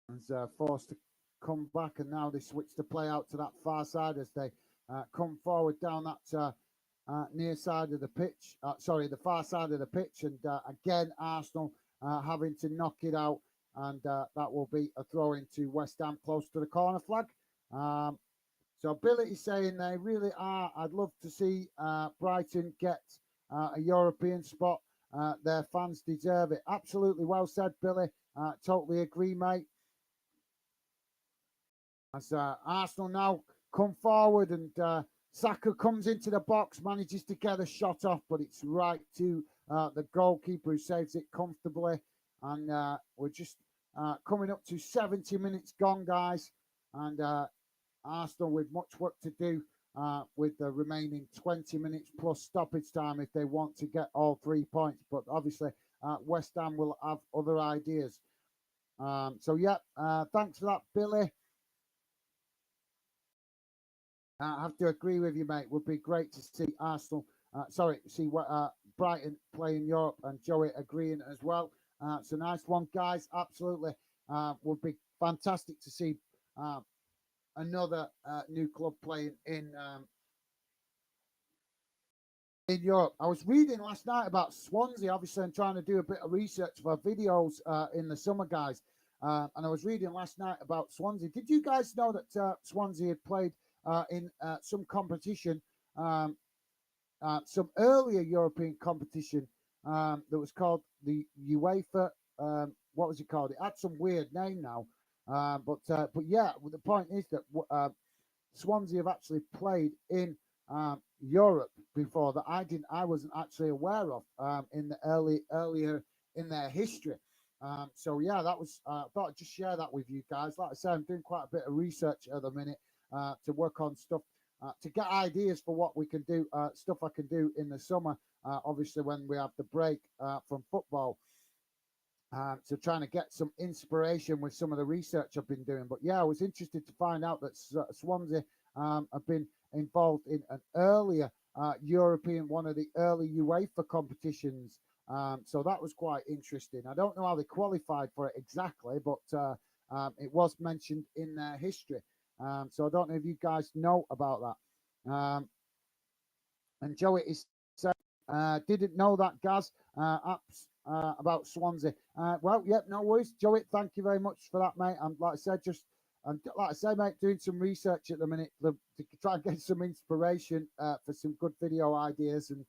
And forced to come back, and now they switch the play out to that far side as they come forward down that near side of the pitch. The far side of the pitch, and again Arsenal having to knock it out, and that will be a throw into West Ham close to the corner flag. So Billy is saying they really are. I'd love to see Brighton get a European spot. Their fans deserve it. Absolutely well said, Billy. Totally agree, mate. As Arsenal now come forward, and Saka comes into the box, manages to get a shot off, but it's right to the goalkeeper who saves it comfortably. And we're just coming up to 70 minutes gone, guys. And Arsenal with much work to do with the remaining 20 minutes plus stoppage time if they want to get all 3 points. But obviously, West Ham will have other ideas. So yeah, thanks for that, Billy. I have to agree with you, mate. Would be great to see Arsenal. See what Brighton play in Europe, and Joey agreeing as well. It's a nice one, guys. Absolutely, would be fantastic to see another new club playing in Europe. I was reading last night about Swansea. Obviously, I'm trying to do a bit of research for videos in the summer, guys. And I was reading last night about Swansea. Did you guys know that Swansea had played in some competition, some earlier European competition that was called the UEFA? What was it called? It had some weird name now. But yeah, the point is that Swansea have actually played in Europe before that I wasn't actually aware of in the earlier in their history. So yeah, that was I thought I'd just share that with you guys. Like I said, I'm doing quite a bit of research at the minute to work on stuff to get ideas for what we can do, stuff I can do in the summer. Obviously, when we have the break from football. So trying to get some inspiration with some of the research I've been doing. But yeah, I was interested to find out that Swansea have been involved in an earlier European, one of the early UEFA competitions. So that was quite interesting. I don't know how they qualified for it exactly, but it was mentioned in their history. So I don't know if you guys know about that. And Joey is saying, didn't know that, Gaz. About Swansea. Well, yep, no worries, Joey. Thank you very much for that, mate. And like I said, like I say, mate, doing some research at the minute to try and get some inspiration for some good video ideas and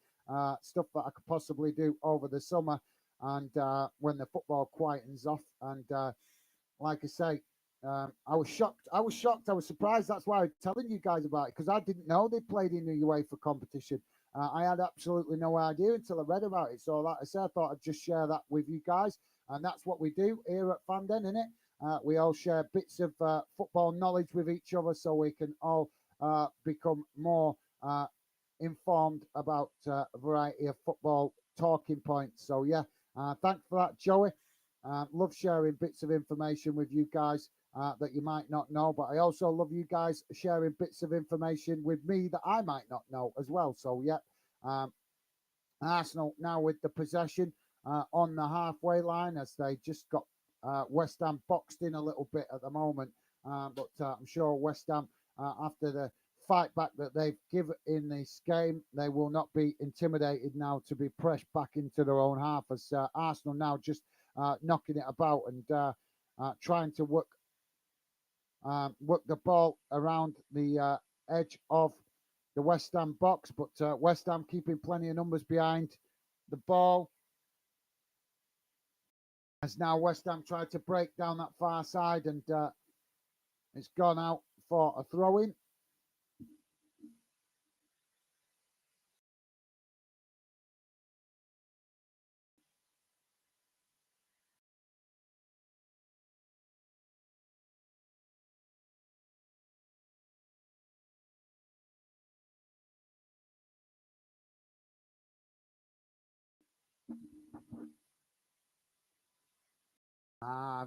stuff that I could possibly do over the summer and when the football quietens off. And like I say, I was shocked. I was surprised. That's why I'm telling you guys about it, because I didn't know they played in the UEFA competition. I had absolutely no idea until I read about it. So, like I said, I thought I'd just share that with you guys. And that's what we do here at Fanden, innit? We all share bits of football knowledge with each other so we can all become more informed about a variety of football talking points. So, yeah, thanks for that, Joey. Love sharing bits of information with you guys that you might not know, but I also love you guys sharing bits of information with me that I might not know as well. So, yeah, Arsenal now with the possession on the halfway line as they just got West Ham boxed in a little bit at the moment. But I'm sure West Ham, after the fight back that they've given in this game, they will not be intimidated now to be pressed back into their own half as Arsenal now just knocking it about and trying to work the ball around the edge of the West Ham box, but West Ham keeping plenty of numbers behind the ball. As now West Ham tried to break down that far side, and it's gone out for a throw-in.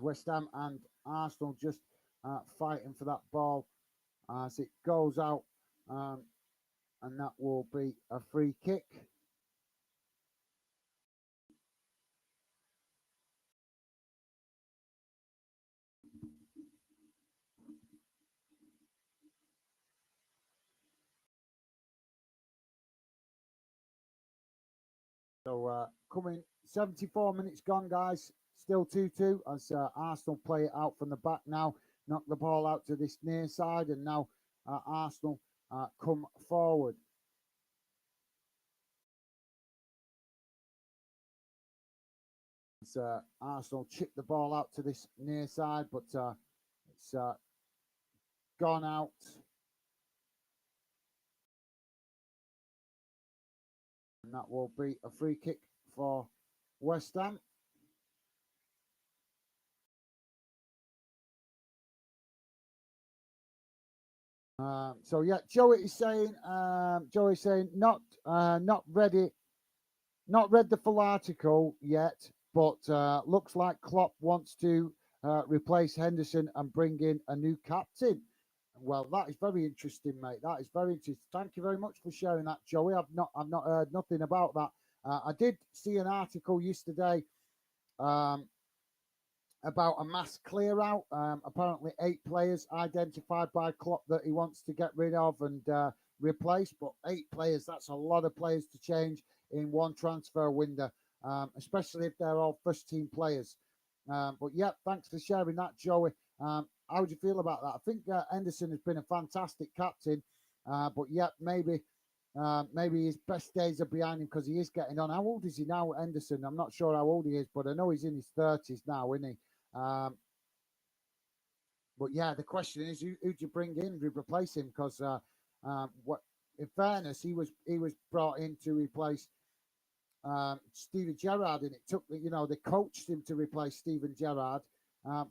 West Ham and Arsenal just fighting for that ball as it goes out, and that will be a free kick. So coming 74 minutes gone, guys. Still 2-2 as Arsenal play it out from the back now. Knock the ball out to this near side, and now Arsenal come forward. So Arsenal chip the ball out to this near side, but it's gone out. And that will be a free kick for West Ham. So yeah, Joey is saying not ready Not read the full article yet, but looks like Klopp wants to replace Henderson and bring in a new captain. Well, that is very interesting, mate. That is very interesting. Thank you very much for sharing that, Joey. I've not heard nothing about that. I did see an article yesterday um, about a mass clear out. Apparently, 8 players identified by Klopp that he wants to get rid of and replace. But 8 players, that's a lot of players to change in one transfer window, especially if they're all first team players. But yeah, thanks for sharing that, Joey. How would you feel about that? I think Henderson has been a fantastic captain, but yeah, maybe his best days are behind him because he is getting on. How old is he now, Henderson? I'm not sure how old he is, but I know he's in his 30s now, isn't he? But yeah, the question is, who do you bring in to replace him? Because what, in fairness, he was brought in to replace Steven Gerrard, and it took they coached him to replace Steven Gerrard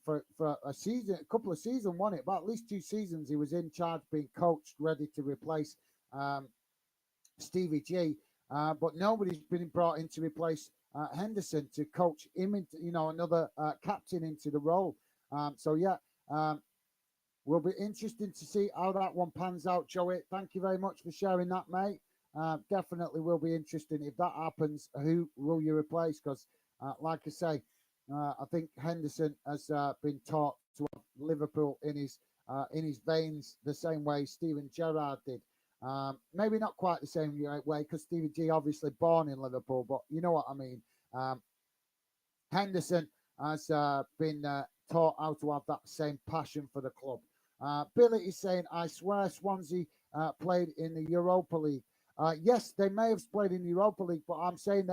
for a season, a couple of seasons, wasn't it? But at least 2 seasons he was in charge, being coached, ready to replace um, Stevie G. But nobody's been brought in to replace Henderson to coach him into another captain into the role. So yeah. Will be interesting to see how that one pans out, Joey. Thank you very much for sharing that, mate. Definitely will be interesting if that happens. Who will you replace? Because, like I say, I think Henderson has been taught to have Liverpool in his veins the same way Steven Gerrard did. Maybe not quite the same way because Stevie G obviously born in Liverpool, but you know what I mean. Henderson has been taught how to have that same passion for the club. Billy is saying, I swear Swansea played in the Europa League. Yes, they may have played in the Europa League, but I'm saying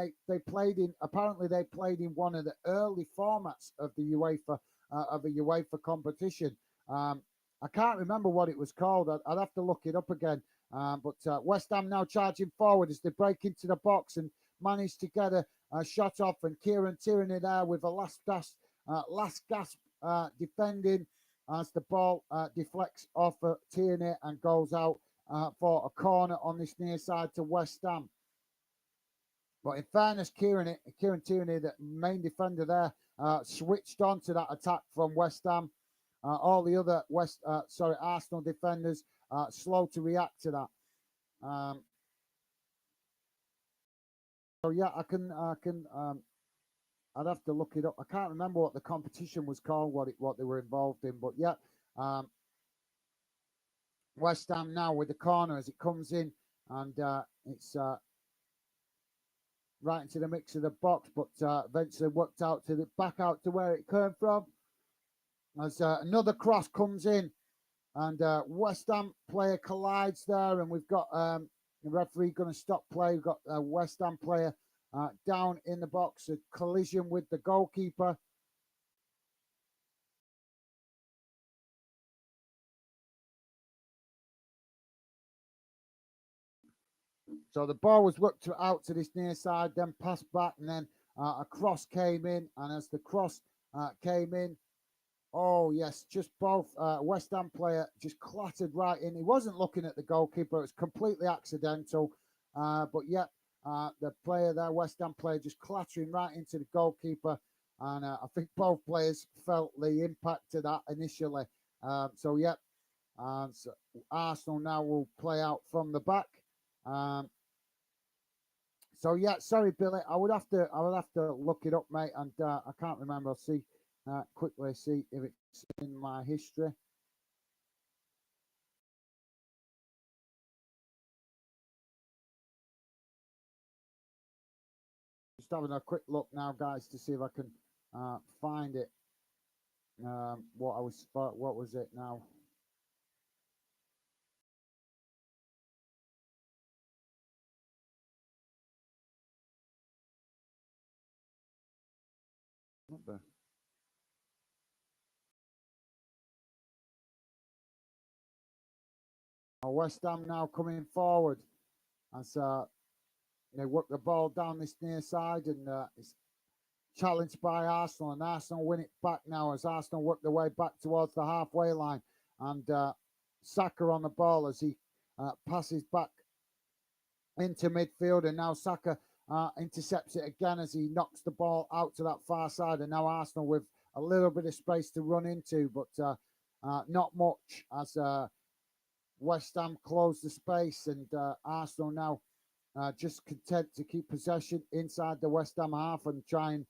apparently they played in one of the early formats of the UEFA competition. I can't remember what it was called. I'd have to look it up again. But West Ham now charging forward as they break into the box and manage to get a shot off, and Kieran Tierney there with a last gasp defending as the ball deflects off Tierney and goes out for a corner on this near side to West Ham. But in fairness, Kieran Tierney, the main defender there, switched on to that attack from West Ham. All the other Arsenal defenders slow to react to that. So yeah, I'd have to look it up. I can't remember what the competition was called, what they were involved in, but yeah, West Ham now with the corner as it comes in, and it's right into the mix of the box, but eventually worked out back out to where it came from. As another cross comes in, and West Ham player collides there, and we've got the referee going to stop play. We've got a West Ham player down in the box, a collision with the goalkeeper. So the ball was worked out to this near side, then passed back, and then a cross came in. And as the cross came in, oh yes, just both West Ham player just clattered right in. He wasn't looking at the goalkeeper; it was completely accidental. But yeah, the player there, West Ham player, just clattering right into the goalkeeper, and I think both players felt the impact of that initially. So yeah, so Arsenal now will play out from the back. So yeah, sorry, Billy. I would have to look it up, mate, and I can't remember. I'll see quickly see if it's in my history. Just having a quick look now, guys, to see if I can find it. What was it now? West Ham now coming forward as they work the ball down this near side, and it's challenged by Arsenal, and Arsenal win it back now as Arsenal work their way back towards the halfway line, and Saka on the ball as he passes back into midfield, and now Saka intercepts it again as he knocks the ball out to that far side. And now Arsenal with a little bit of space to run into, but not much as West Ham close the space, and Arsenal now just content to keep possession inside the West Ham half and try and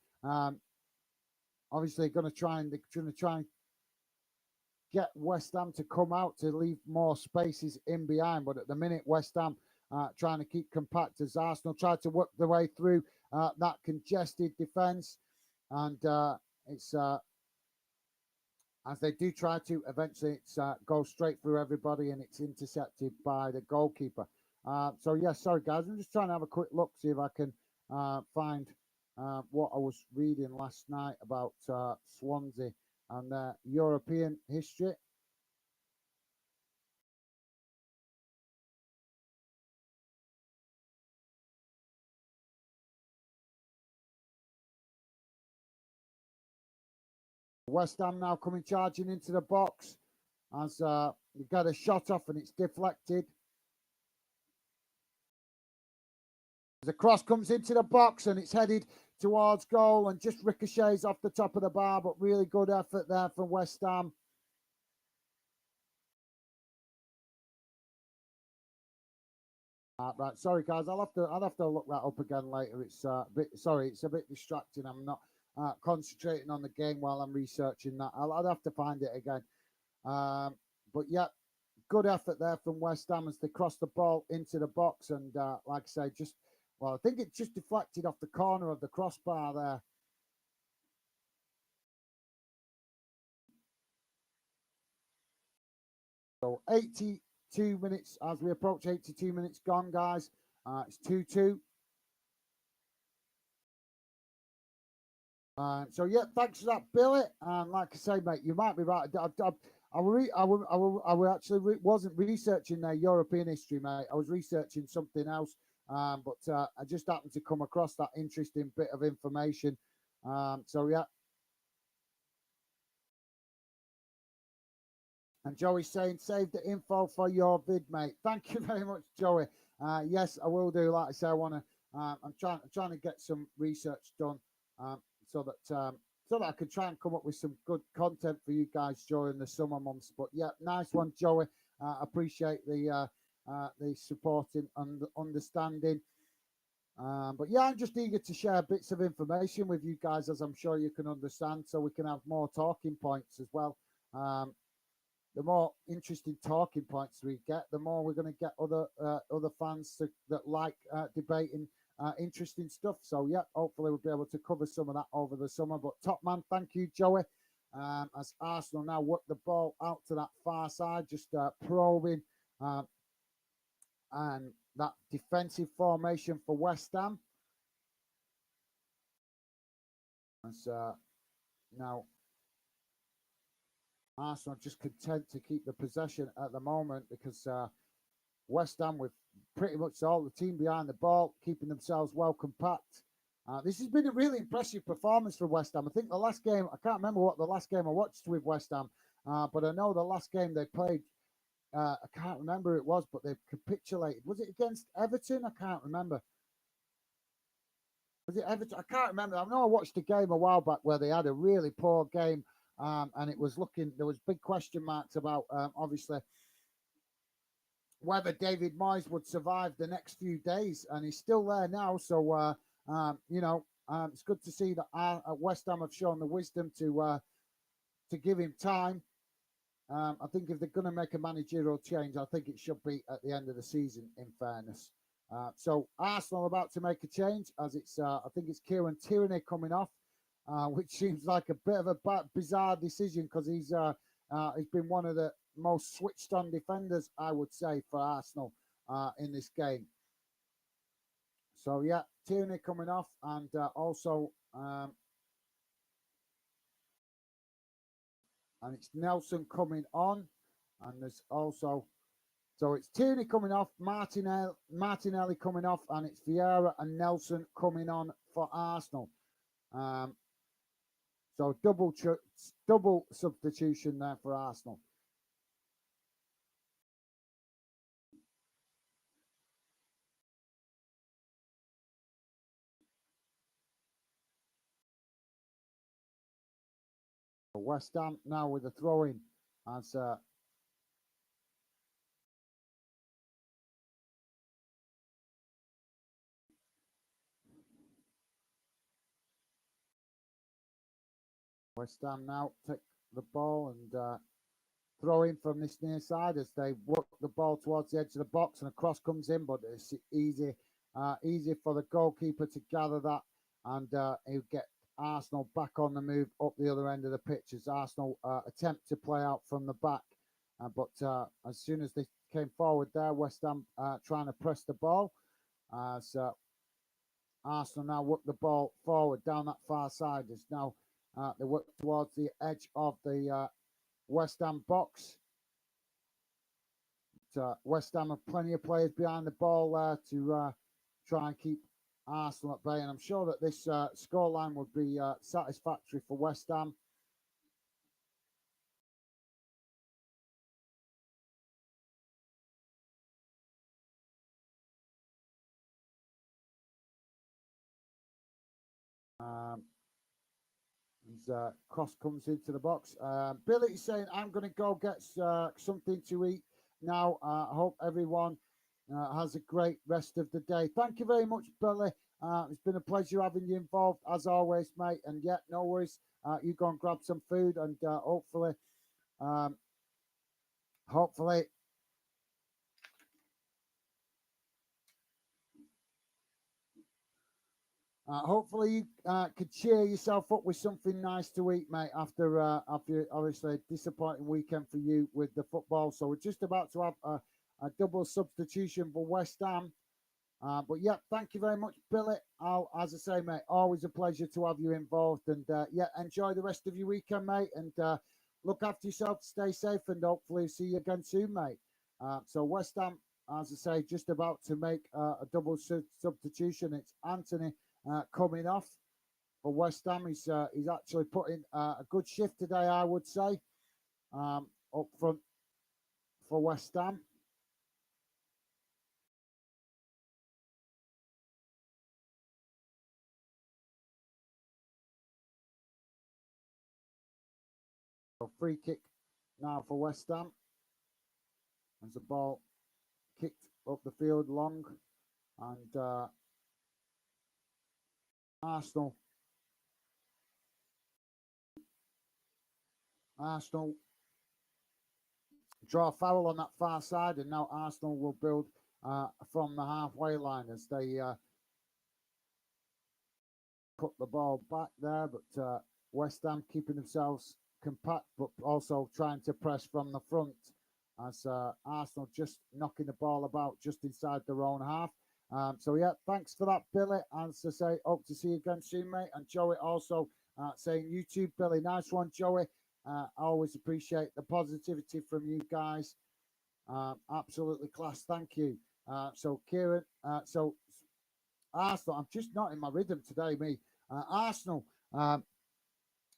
obviously going to try and get West Ham to come out to leave more spaces in behind. But at the minute, West Ham trying to keep compact as Arsenal try to work their way through that congested defence, and it's as they do try to, eventually it's goes straight through everybody and it's intercepted by the goalkeeper. So yeah, sorry guys, I'm just trying to have a quick look, see if I can find what I was reading last night about Swansea and their European history. West Ham now coming charging into the box as you get a shot off and it's deflected. The cross comes into the box and it's headed towards goal and just ricochets off the top of the bar, but really good effort there from West Ham. Right, sorry guys, I'll have to look that up again later. It's it's a bit distracting. I'm not concentrating on the game while I'm researching that. I'll have to find it again. But yeah, good effort there from West Ham as they cross the ball into the box, and like I say, I think it just deflected off the corner of the crossbar there. So 82 minutes as we approach 82 minutes gone, guys. It's 2-2. So yeah, thanks for that, Billy. And like I say, mate, you might be right. Wasn't researching their European history, mate. I was researching something else, but I just happened to come across that interesting bit of information. So yeah. And Joey's saying, save the info for your vid, mate. Thank you very much, Joey. Yes, I will do. Like I say, I want to. I'm trying to get some research done, so that I can try and come up with some good content for you guys during the summer months. But yeah, nice one, Joey. Appreciate the supporting and understanding. But yeah, I'm just eager to share bits of information with you guys, as I'm sure you can understand, so we can have more talking points as well. The more interesting talking points we get, the more we're going to get other fans that like debating interesting stuff. So yeah, hopefully we'll be able to cover some of that over the summer. But top man, thank you, Joey. As Arsenal now work the ball out to that far side, just probing and that defensive formation for West Ham. As now Arsenal just content to keep the possession at the moment, because West Ham, with pretty much all the team behind the ball, keeping themselves well compact. This has been a really impressive performance for West Ham. I think the last game, I can't remember what the last game I watched with West Ham, but I know the last game they played, I can't remember who it was, but they capitulated. Was it against Everton? I can't remember. Was it Everton? I can't remember. I know I watched a game a while back where they had a really poor game, and it was there was big question marks about, obviously, whether David Moyes would survive the next few days, and he's still there now. So, it's good to see that West Ham have shown the wisdom to give him time. I think if they're going to make a managerial change, I think it should be at the end of the season, in fairness. So Arsenal about to make a change, as it's I think it's Kieran Tierney coming off, which seems like a bit of a bizarre decision, because he's been one of the most switched on defenders, I would say, for Arsenal in this game. So yeah, Tierney coming off, and also and it's Nelson coming on, and there's also, so it's Tierney coming off, Martinelli coming off, and it's Vieira and Nelson coming on for Arsenal. So double substitution there for Arsenal. West Ham now with a throw-in as West Ham now take the ball and throw in from this near side as they work the ball towards the edge of the box and a cross comes in, but it's easy for the goalkeeper to gather that and he'll get Arsenal back on the move up the other end of the pitch as Arsenal attempt to play out from the back. But as soon as they came forward there, West Ham trying to press the ball. So Arsenal now work the ball forward down that far side. As now they work towards the edge of the West Ham box. West Ham have plenty of players behind the ball there to try and keep Arsenal at bay. And I'm sure that this scoreline would be satisfactory for West Ham. His cross comes into the box. Billy's saying, I'm going to go get something to eat now. I hope everyone has a great rest of the day. Thank you very much, Billy. It's been a pleasure having you involved, as always, mate. And yeah, no worries. You go and grab some food and um, hopefully, hopefully you could cheer yourself up with something nice to eat, mate, after obviously a disappointing weekend for you with the football. So we're just about to have a double substitution for West Ham. But yeah, thank you very much, Billy. As I say, mate, always a pleasure to have you involved. And yeah, enjoy the rest of your weekend, mate. And look after yourself, stay safe, and hopefully see you again soon, mate. So West Ham, as I say, just about to make a double substitution. It's Anthony coming off for West Ham. He's actually put in a good shift today, I would say, up front for West Ham. So free kick now for West Ham. As the ball kicked up the field long, and Arsenal draw foul on that far side, and now Arsenal will build from the halfway line as they put the ball back there, but West Ham keeping themselves compact, but also trying to press from the front as Arsenal just knocking the ball about just inside their own half. So yeah, thanks for that, Billy. And to say, hope to see you again soon, mate. And Joey also saying YouTube, Billy, nice one, Joey. I always appreciate the positivity from you guys. Absolutely class. Thank you. So Kieran, so Arsenal, I'm just not in my rhythm today, me. Arsenal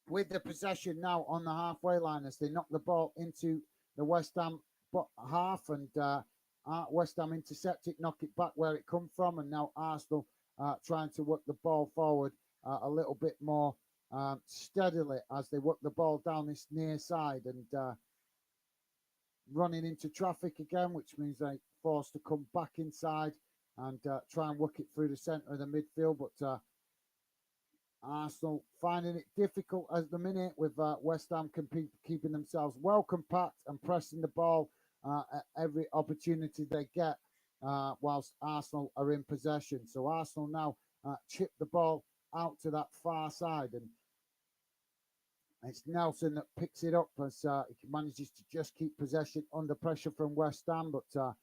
with the possession now on the halfway line as they knock the ball into the West Ham half, and West Ham intercept it, knock it back where it come from, and now Arsenal trying to work the ball forward a little bit more steadily as they work the ball down this near side and running into traffic again, which means they forced to come back inside and try and work it through the centre of the midfield, but Arsenal finding it difficult at the minute with West Ham keeping themselves well compact and pressing the ball at every opportunity they get whilst Arsenal are in possession. So Arsenal now chip the ball out to that far side, and it's Nelson that picks it up as he manages to just keep possession under pressure from West Ham, but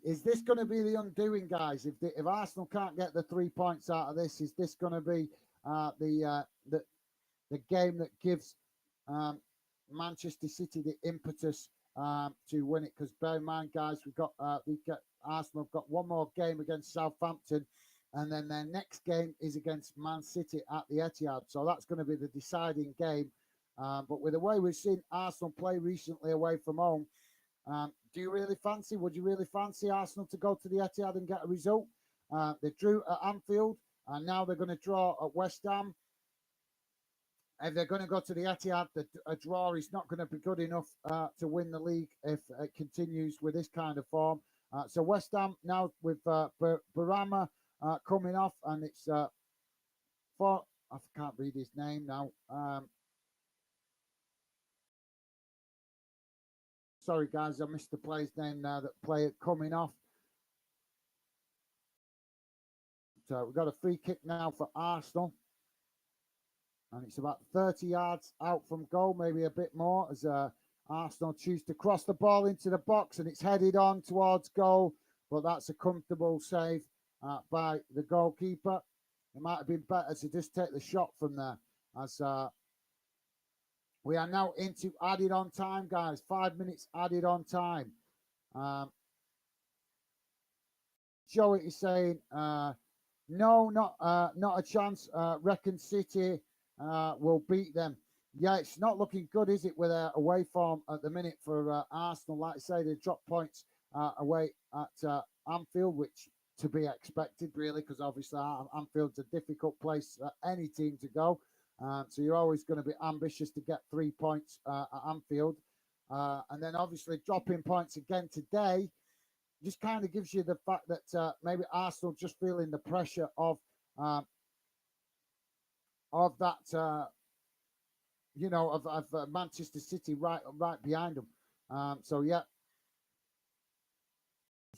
is this going to be the undoing, guys? If Arsenal can't get the 3 points out of this, is this going to be the game that gives Manchester City the impetus to win it? Because bear in mind, guys, we've got Arsenal have got one more game against Southampton, and then their next game is against Man City at the Etihad. So that's going to be the deciding game. But with the way we've seen Arsenal play recently away from home, would you really fancy Arsenal to go to the Etihad and get a result? They drew at Anfield. And now they're going to draw at West Ham. If they're going to go to the Etihad, a draw is not going to be good enough to win the league if it continues with this kind of form. So West Ham now with Barama coming off, and it's for, I can't read his name now. Sorry, guys, I missed the player's name now. That player coming off. So we've got a free kick now for Arsenal. And it's about 30 yards out from goal, maybe a bit more, as Arsenal choose to cross the ball into the box, and it's headed on towards goal. But that's a comfortable save by the goalkeeper. It might have been better to just take the shot from there, as we are now into added on time, guys. 5 minutes added on time. Joey is saying, no, not a chance. Reckon City will beat them. Yeah, it's not looking good, is it, with their away form at the minute for Arsenal? Like I say, they dropped points away at Anfield, which to be expected, really, because obviously Anfield's a difficult place for any team to go. So you're always going to be ambitious to get 3 points at Anfield. And then obviously dropping points again today just kind of gives you the fact that maybe Arsenal just feeling the pressure of that, you know, of Manchester City right behind them. So yeah,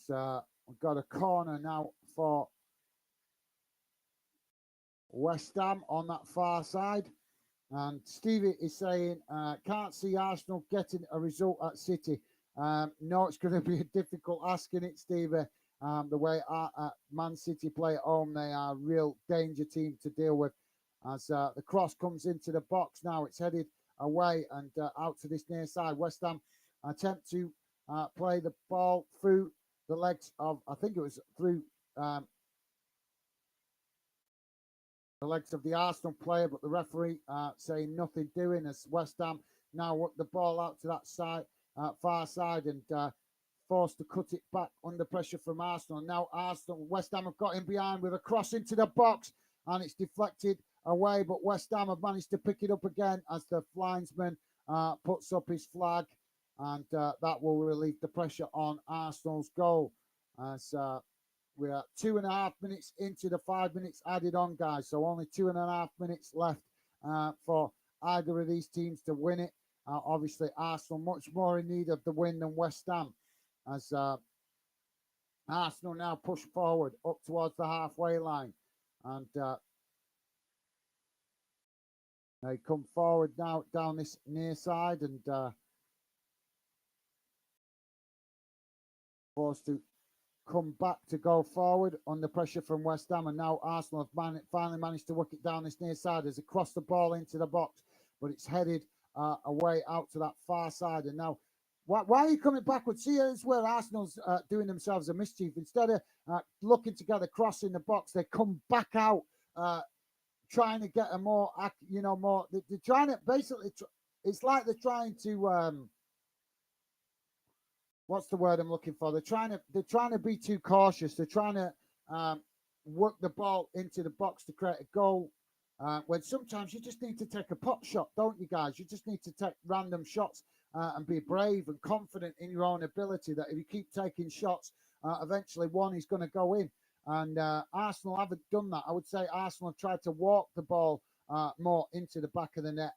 we've got a corner now for West Ham on that far side. And Stevie is saying, can't see Arsenal getting a result at City. No, it's going to be a difficult ask, in it, Stevie. The way Man City play at home, they are a real danger team to deal with. As the cross comes into the box now, it's headed away and out to this near side. West Ham attempt to play the ball through the legs of, I think it was through the legs of the Arsenal player, but the referee saying nothing doing, as West Ham now work the ball out to that side, far side, and forced to cut it back under pressure from Arsenal. Now West Ham have got in behind with a cross into the box, and it's deflected away, but West Ham have managed to pick it up again as the linesman puts up his flag, and that will relieve the pressure on Arsenal's goal. As we are 2.5 minutes into the 5 minutes added on, guys. So only 2.5 minutes left for either of these teams to win it. Obviously, Arsenal much more in need of the win than West Ham, as Arsenal now push forward up towards the halfway line. And they come forward now down this near side and forced to come back to go forward under pressure from West Ham. And now Arsenal have finally managed to work it down this near side as they cross the ball into the box, but it's headed away out to that far side. And now, why are you coming backwards? See, it's where Arsenal's doing themselves a mischief. Instead of looking to get a cross in the box, they come back out trying to get a more, you know, more. They're trying to basically. It's like they're trying to. What's the word I'm looking for? They're trying to be too cautious. They're trying to work the ball into the box to create a goal. When sometimes you just need to take a pot shot, don't you, guys? You just need to take random shots and be brave and confident in your own ability. That if you keep taking shots, eventually one is going to go in. And Arsenal haven't done that. I would say Arsenal have tried to walk the ball more into the back of the net.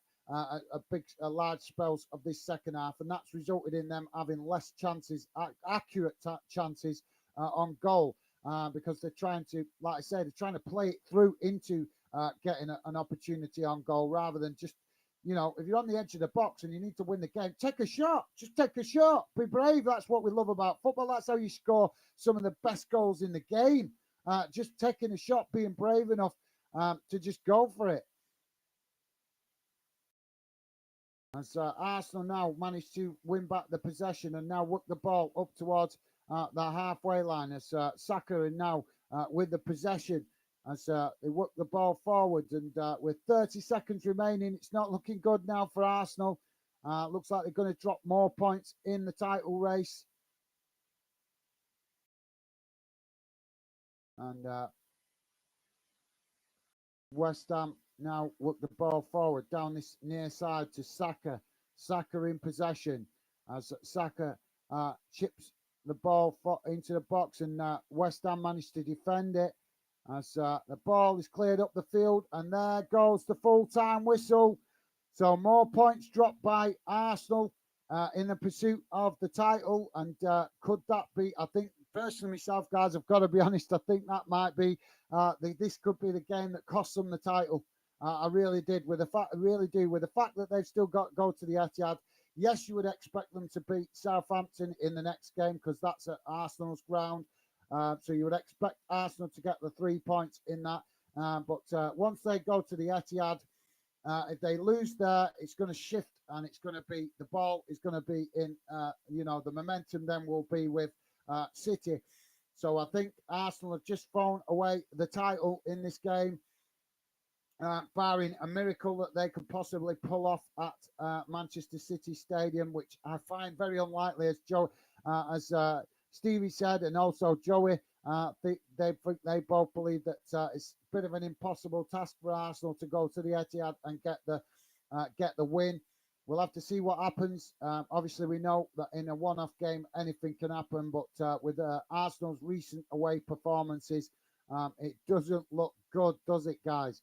Large spells of this second half, and that's resulted in them having less chances, accurate chances on goal, because they're trying to, like I said, they're trying to play it through into getting an opportunity on goal, rather than just, you know, if you're on the edge of the box and you need to win the game, take a shot. Just take a shot. Be brave. That's what we love about football. That's how you score some of the best goals in the game. Just taking a shot, being brave enough to just go for it. As Arsenal now managed to win back the possession and now work the ball up towards the halfway line, as Saka are now with the possession as they work the ball forward. And with 30 seconds remaining, it's not looking good now for Arsenal. Looks like they're going to drop more points in the title race. And West Ham now work the ball forward down this near side to Saka. Saka in possession as Saka chips the ball into the box, and West Ham managed to defend it as the ball is cleared up the field, and there goes the full-time whistle. So more points dropped by Arsenal in the pursuit of the title, and could that be? I think personally myself, guys, I've got to be honest. I think that might be this could be the game that costs them the title. I really did. With the fact, I really do. With the fact that they've still got to go to the Etihad. Yes, you would expect them to beat Southampton in the next game because that's at Arsenal's ground. So you would expect Arsenal to get the 3 points in that. But once they go to the Etihad, if they lose there, it's going to shift, and it's going to be the ball is going to be in. The momentum then will be with City. So I think Arsenal have just thrown away the title in this game, barring a miracle that they could possibly pull off at Manchester City Stadium, which I find very unlikely, as Stevie said, and also Joey. They both believe that it's a bit of an impossible task for Arsenal to go to the Etihad and get the win. We'll have to see what happens. Obviously, we know that in a one-off game, anything can happen. But with Arsenal's recent away performances, it doesn't look good, does it, guys?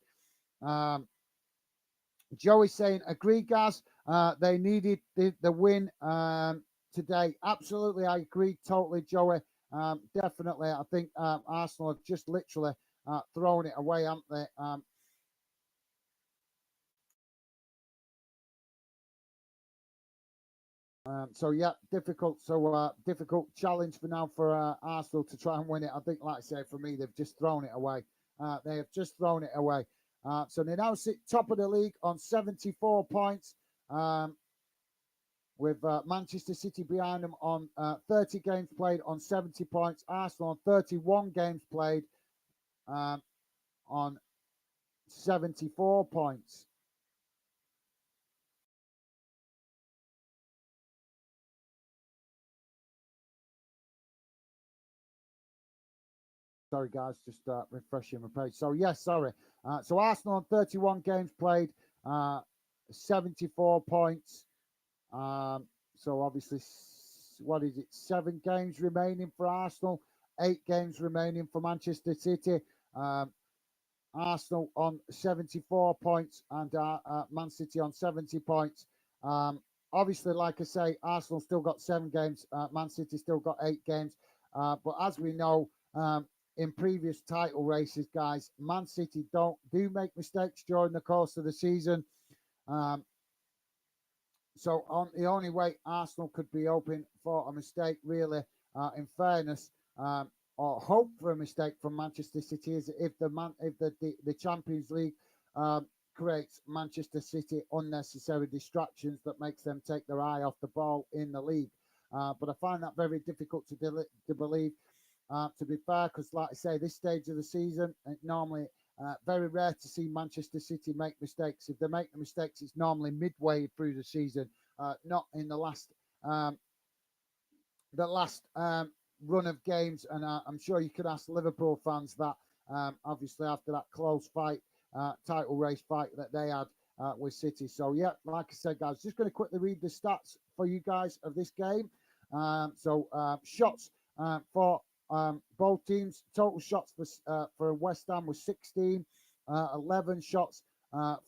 Joey saying, agree, Gaz. They needed the win today. Absolutely, I agree totally, Joey. Definitely, I think Arsenal have just literally thrown it away, haven't they? So yeah, difficult. So difficult challenge for now for Arsenal to try and win it. I think, like I say, for me, they've just thrown it away. They have just thrown it away. So they now sit top of the league on 74 points, with Manchester City behind them on 30 games played on 70 points. Arsenal on 31 games played on 74 points. Sorry, guys, just refreshing my page. So, yes, sorry. So, Arsenal on 31 games played, 74 points. So, obviously, what is it? 7 games remaining for Arsenal, 8 games remaining for Manchester City. Arsenal on 74 points and Man City on 70 points. Obviously, like I say, Arsenal still got 7 games. Man City still got 8 games. But as we know, in previous title races, guys, Man City do make mistakes during the course of the season. So the only way Arsenal could be open for a mistake, really, in fairness, or hope for a mistake from Manchester City, is if the Champions League creates Manchester City unnecessary distractions that makes them take their eye off the ball in the league. But I find that very difficult to believe. To be fair, because like I say, this stage of the season, normally very rare to see Manchester City make mistakes. If they make the mistakes, it's normally midway through the season, not in the last run of games. And I'm sure you could ask Liverpool fans that, obviously after that close fight, title race fight that they had with City. So yeah, like I said, guys, just going to quickly read the stats for you guys of this game. Shots for both teams. Total shots for West Ham was 16, 11 shots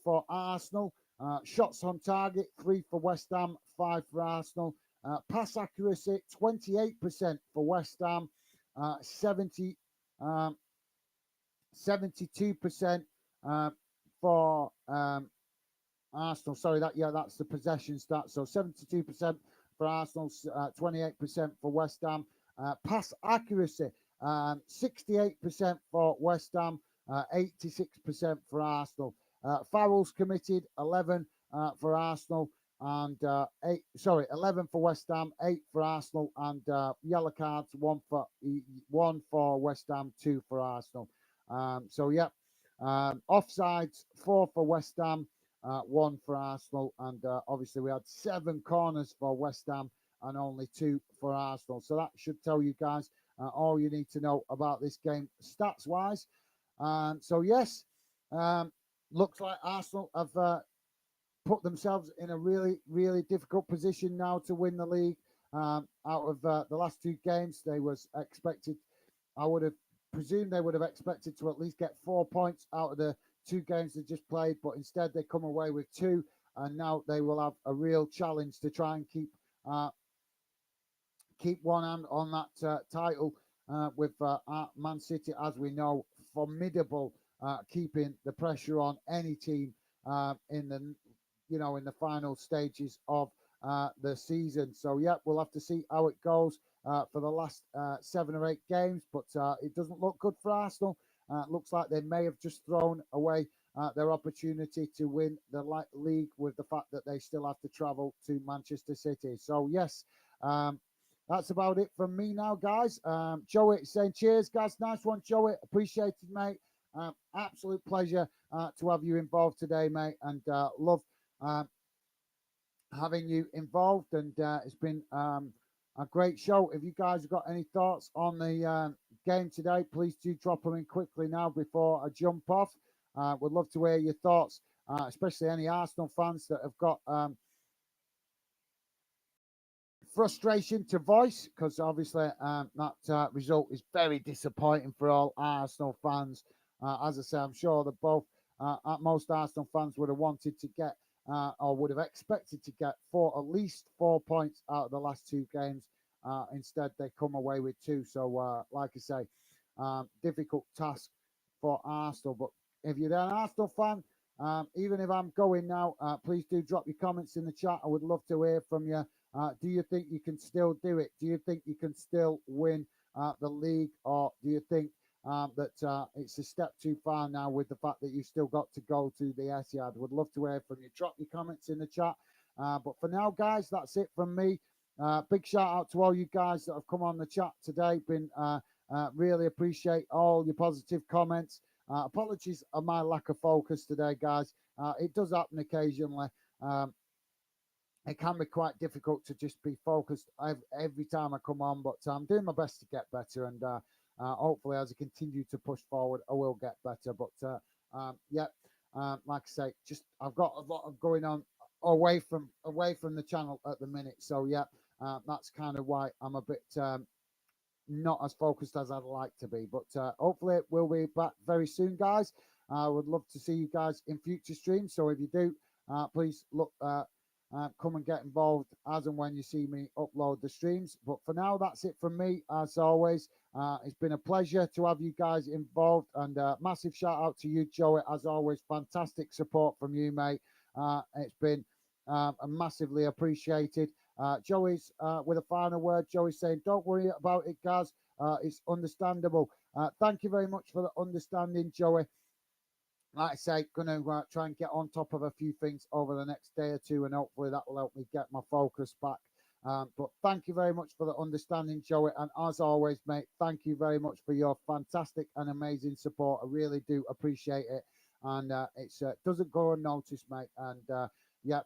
for Arsenal. Shots on target, 3 for West Ham, 5 for Arsenal. Pass accuracy, 28% for West Ham, 72% for Arsenal. Sorry, that's the possession stat. So 72% for Arsenal, 28% for West Ham. Pass accuracy, 68% for West Ham, 86% for Arsenal. Fouls committed, 11 for Arsenal, and 11 for West Ham, 8 for Arsenal, and yellow cards, one for West Ham, 2 for Arsenal. Offsides, 4 for West Ham, 1 for Arsenal, and obviously we had 7 corners for West Ham and only 2 for Arsenal. So that should tell you guys all you need to know about this game stats wise. So yes, Looks like Arsenal have put themselves in a really, really difficult position now to win the league. Out of the last two games, they was expected. I would have presumed they would have expected to at least get 4 points out of the two games they just played, but instead they come away with two, and now they will have a real challenge to try and keep one hand on that title with Man City, as we know, formidable, keeping the pressure on any team in the in the final stages of the season. So yeah, we'll have to see how it goes for the last 7 or 8 games, but it doesn't look good for Arsenal. It looks like they may have just thrown away their opportunity to win the league with the fact that they still have to travel to Manchester City. So yes, that's about it from me now, guys. Joey saying cheers, guys. Nice one, Joey. Appreciate it, mate. Absolute pleasure to have you involved today, mate, and love having you involved. And it's been a great show. If you guys have got any thoughts on the game today, please do drop them in quickly now before I jump off. Would love to hear your thoughts, especially any Arsenal fans that have got frustration to voice, because obviously that result is very disappointing for all Arsenal fans. As I say, I'm sure that both most Arsenal fans would have wanted to get or would have expected to get at least 4 points out of the last two games. Instead, they come away with two. So, like I say, difficult task for Arsenal. But if you're an Arsenal fan, even if I'm going now, please do drop your comments in the chat. I would love to hear from you. Do you think you can still do it? Do you think you can still win the league? Or do you think that it's a step too far now with the fact that you've still got to go to the Etihad? Would love to hear from you. Drop your comments in the chat. But for now, guys, that's it from me. Big shout out to all you guys that have come on the chat today. Been really appreciate all your positive comments. Apologies on my lack of focus today, guys. It does happen occasionally. It can be quite difficult to just be focused every time I come on, but I'm doing my best to get better, and hopefully as I continue to push forward, I will get better. But yeah, like I say, just I've got a lot of going on away from the channel at the minute. So yeah, that's kind of why I'm a bit not as focused as I'd like to be. But hopefully we'll be back very soon, guys. I would love to see you guys in future streams. So if you do, please look. Come and get involved as and when you see me upload the streams. But for now, that's it from me. As always, it's been a pleasure to have you guys involved, and massive shout out to you, Joey. As always, fantastic support from you, mate. It's been massively appreciated. Joey's with a final word. Joey's saying, "Don't worry about it, guys. It's understandable." Thank you very much for the understanding, Joey. Like I say, going to try and get on top of a few things over the next day or two, and hopefully that will help me get my focus back. But thank you very much for the understanding, Joey. And as always, mate, thank you very much for your fantastic and amazing support. I really do appreciate it. And it doesn't go unnoticed, mate. And yeah,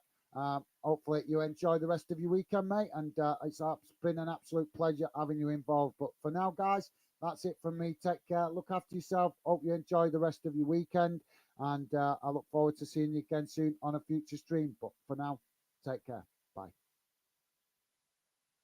hopefully you enjoy the rest of your weekend, mate. And it's been an absolute pleasure having you involved. But for now, guys, that's it from me. Take care. Look after yourself. Hope you enjoy the rest of your weekend. And I look forward to seeing you again soon on a future stream. But for now, take care. Bye.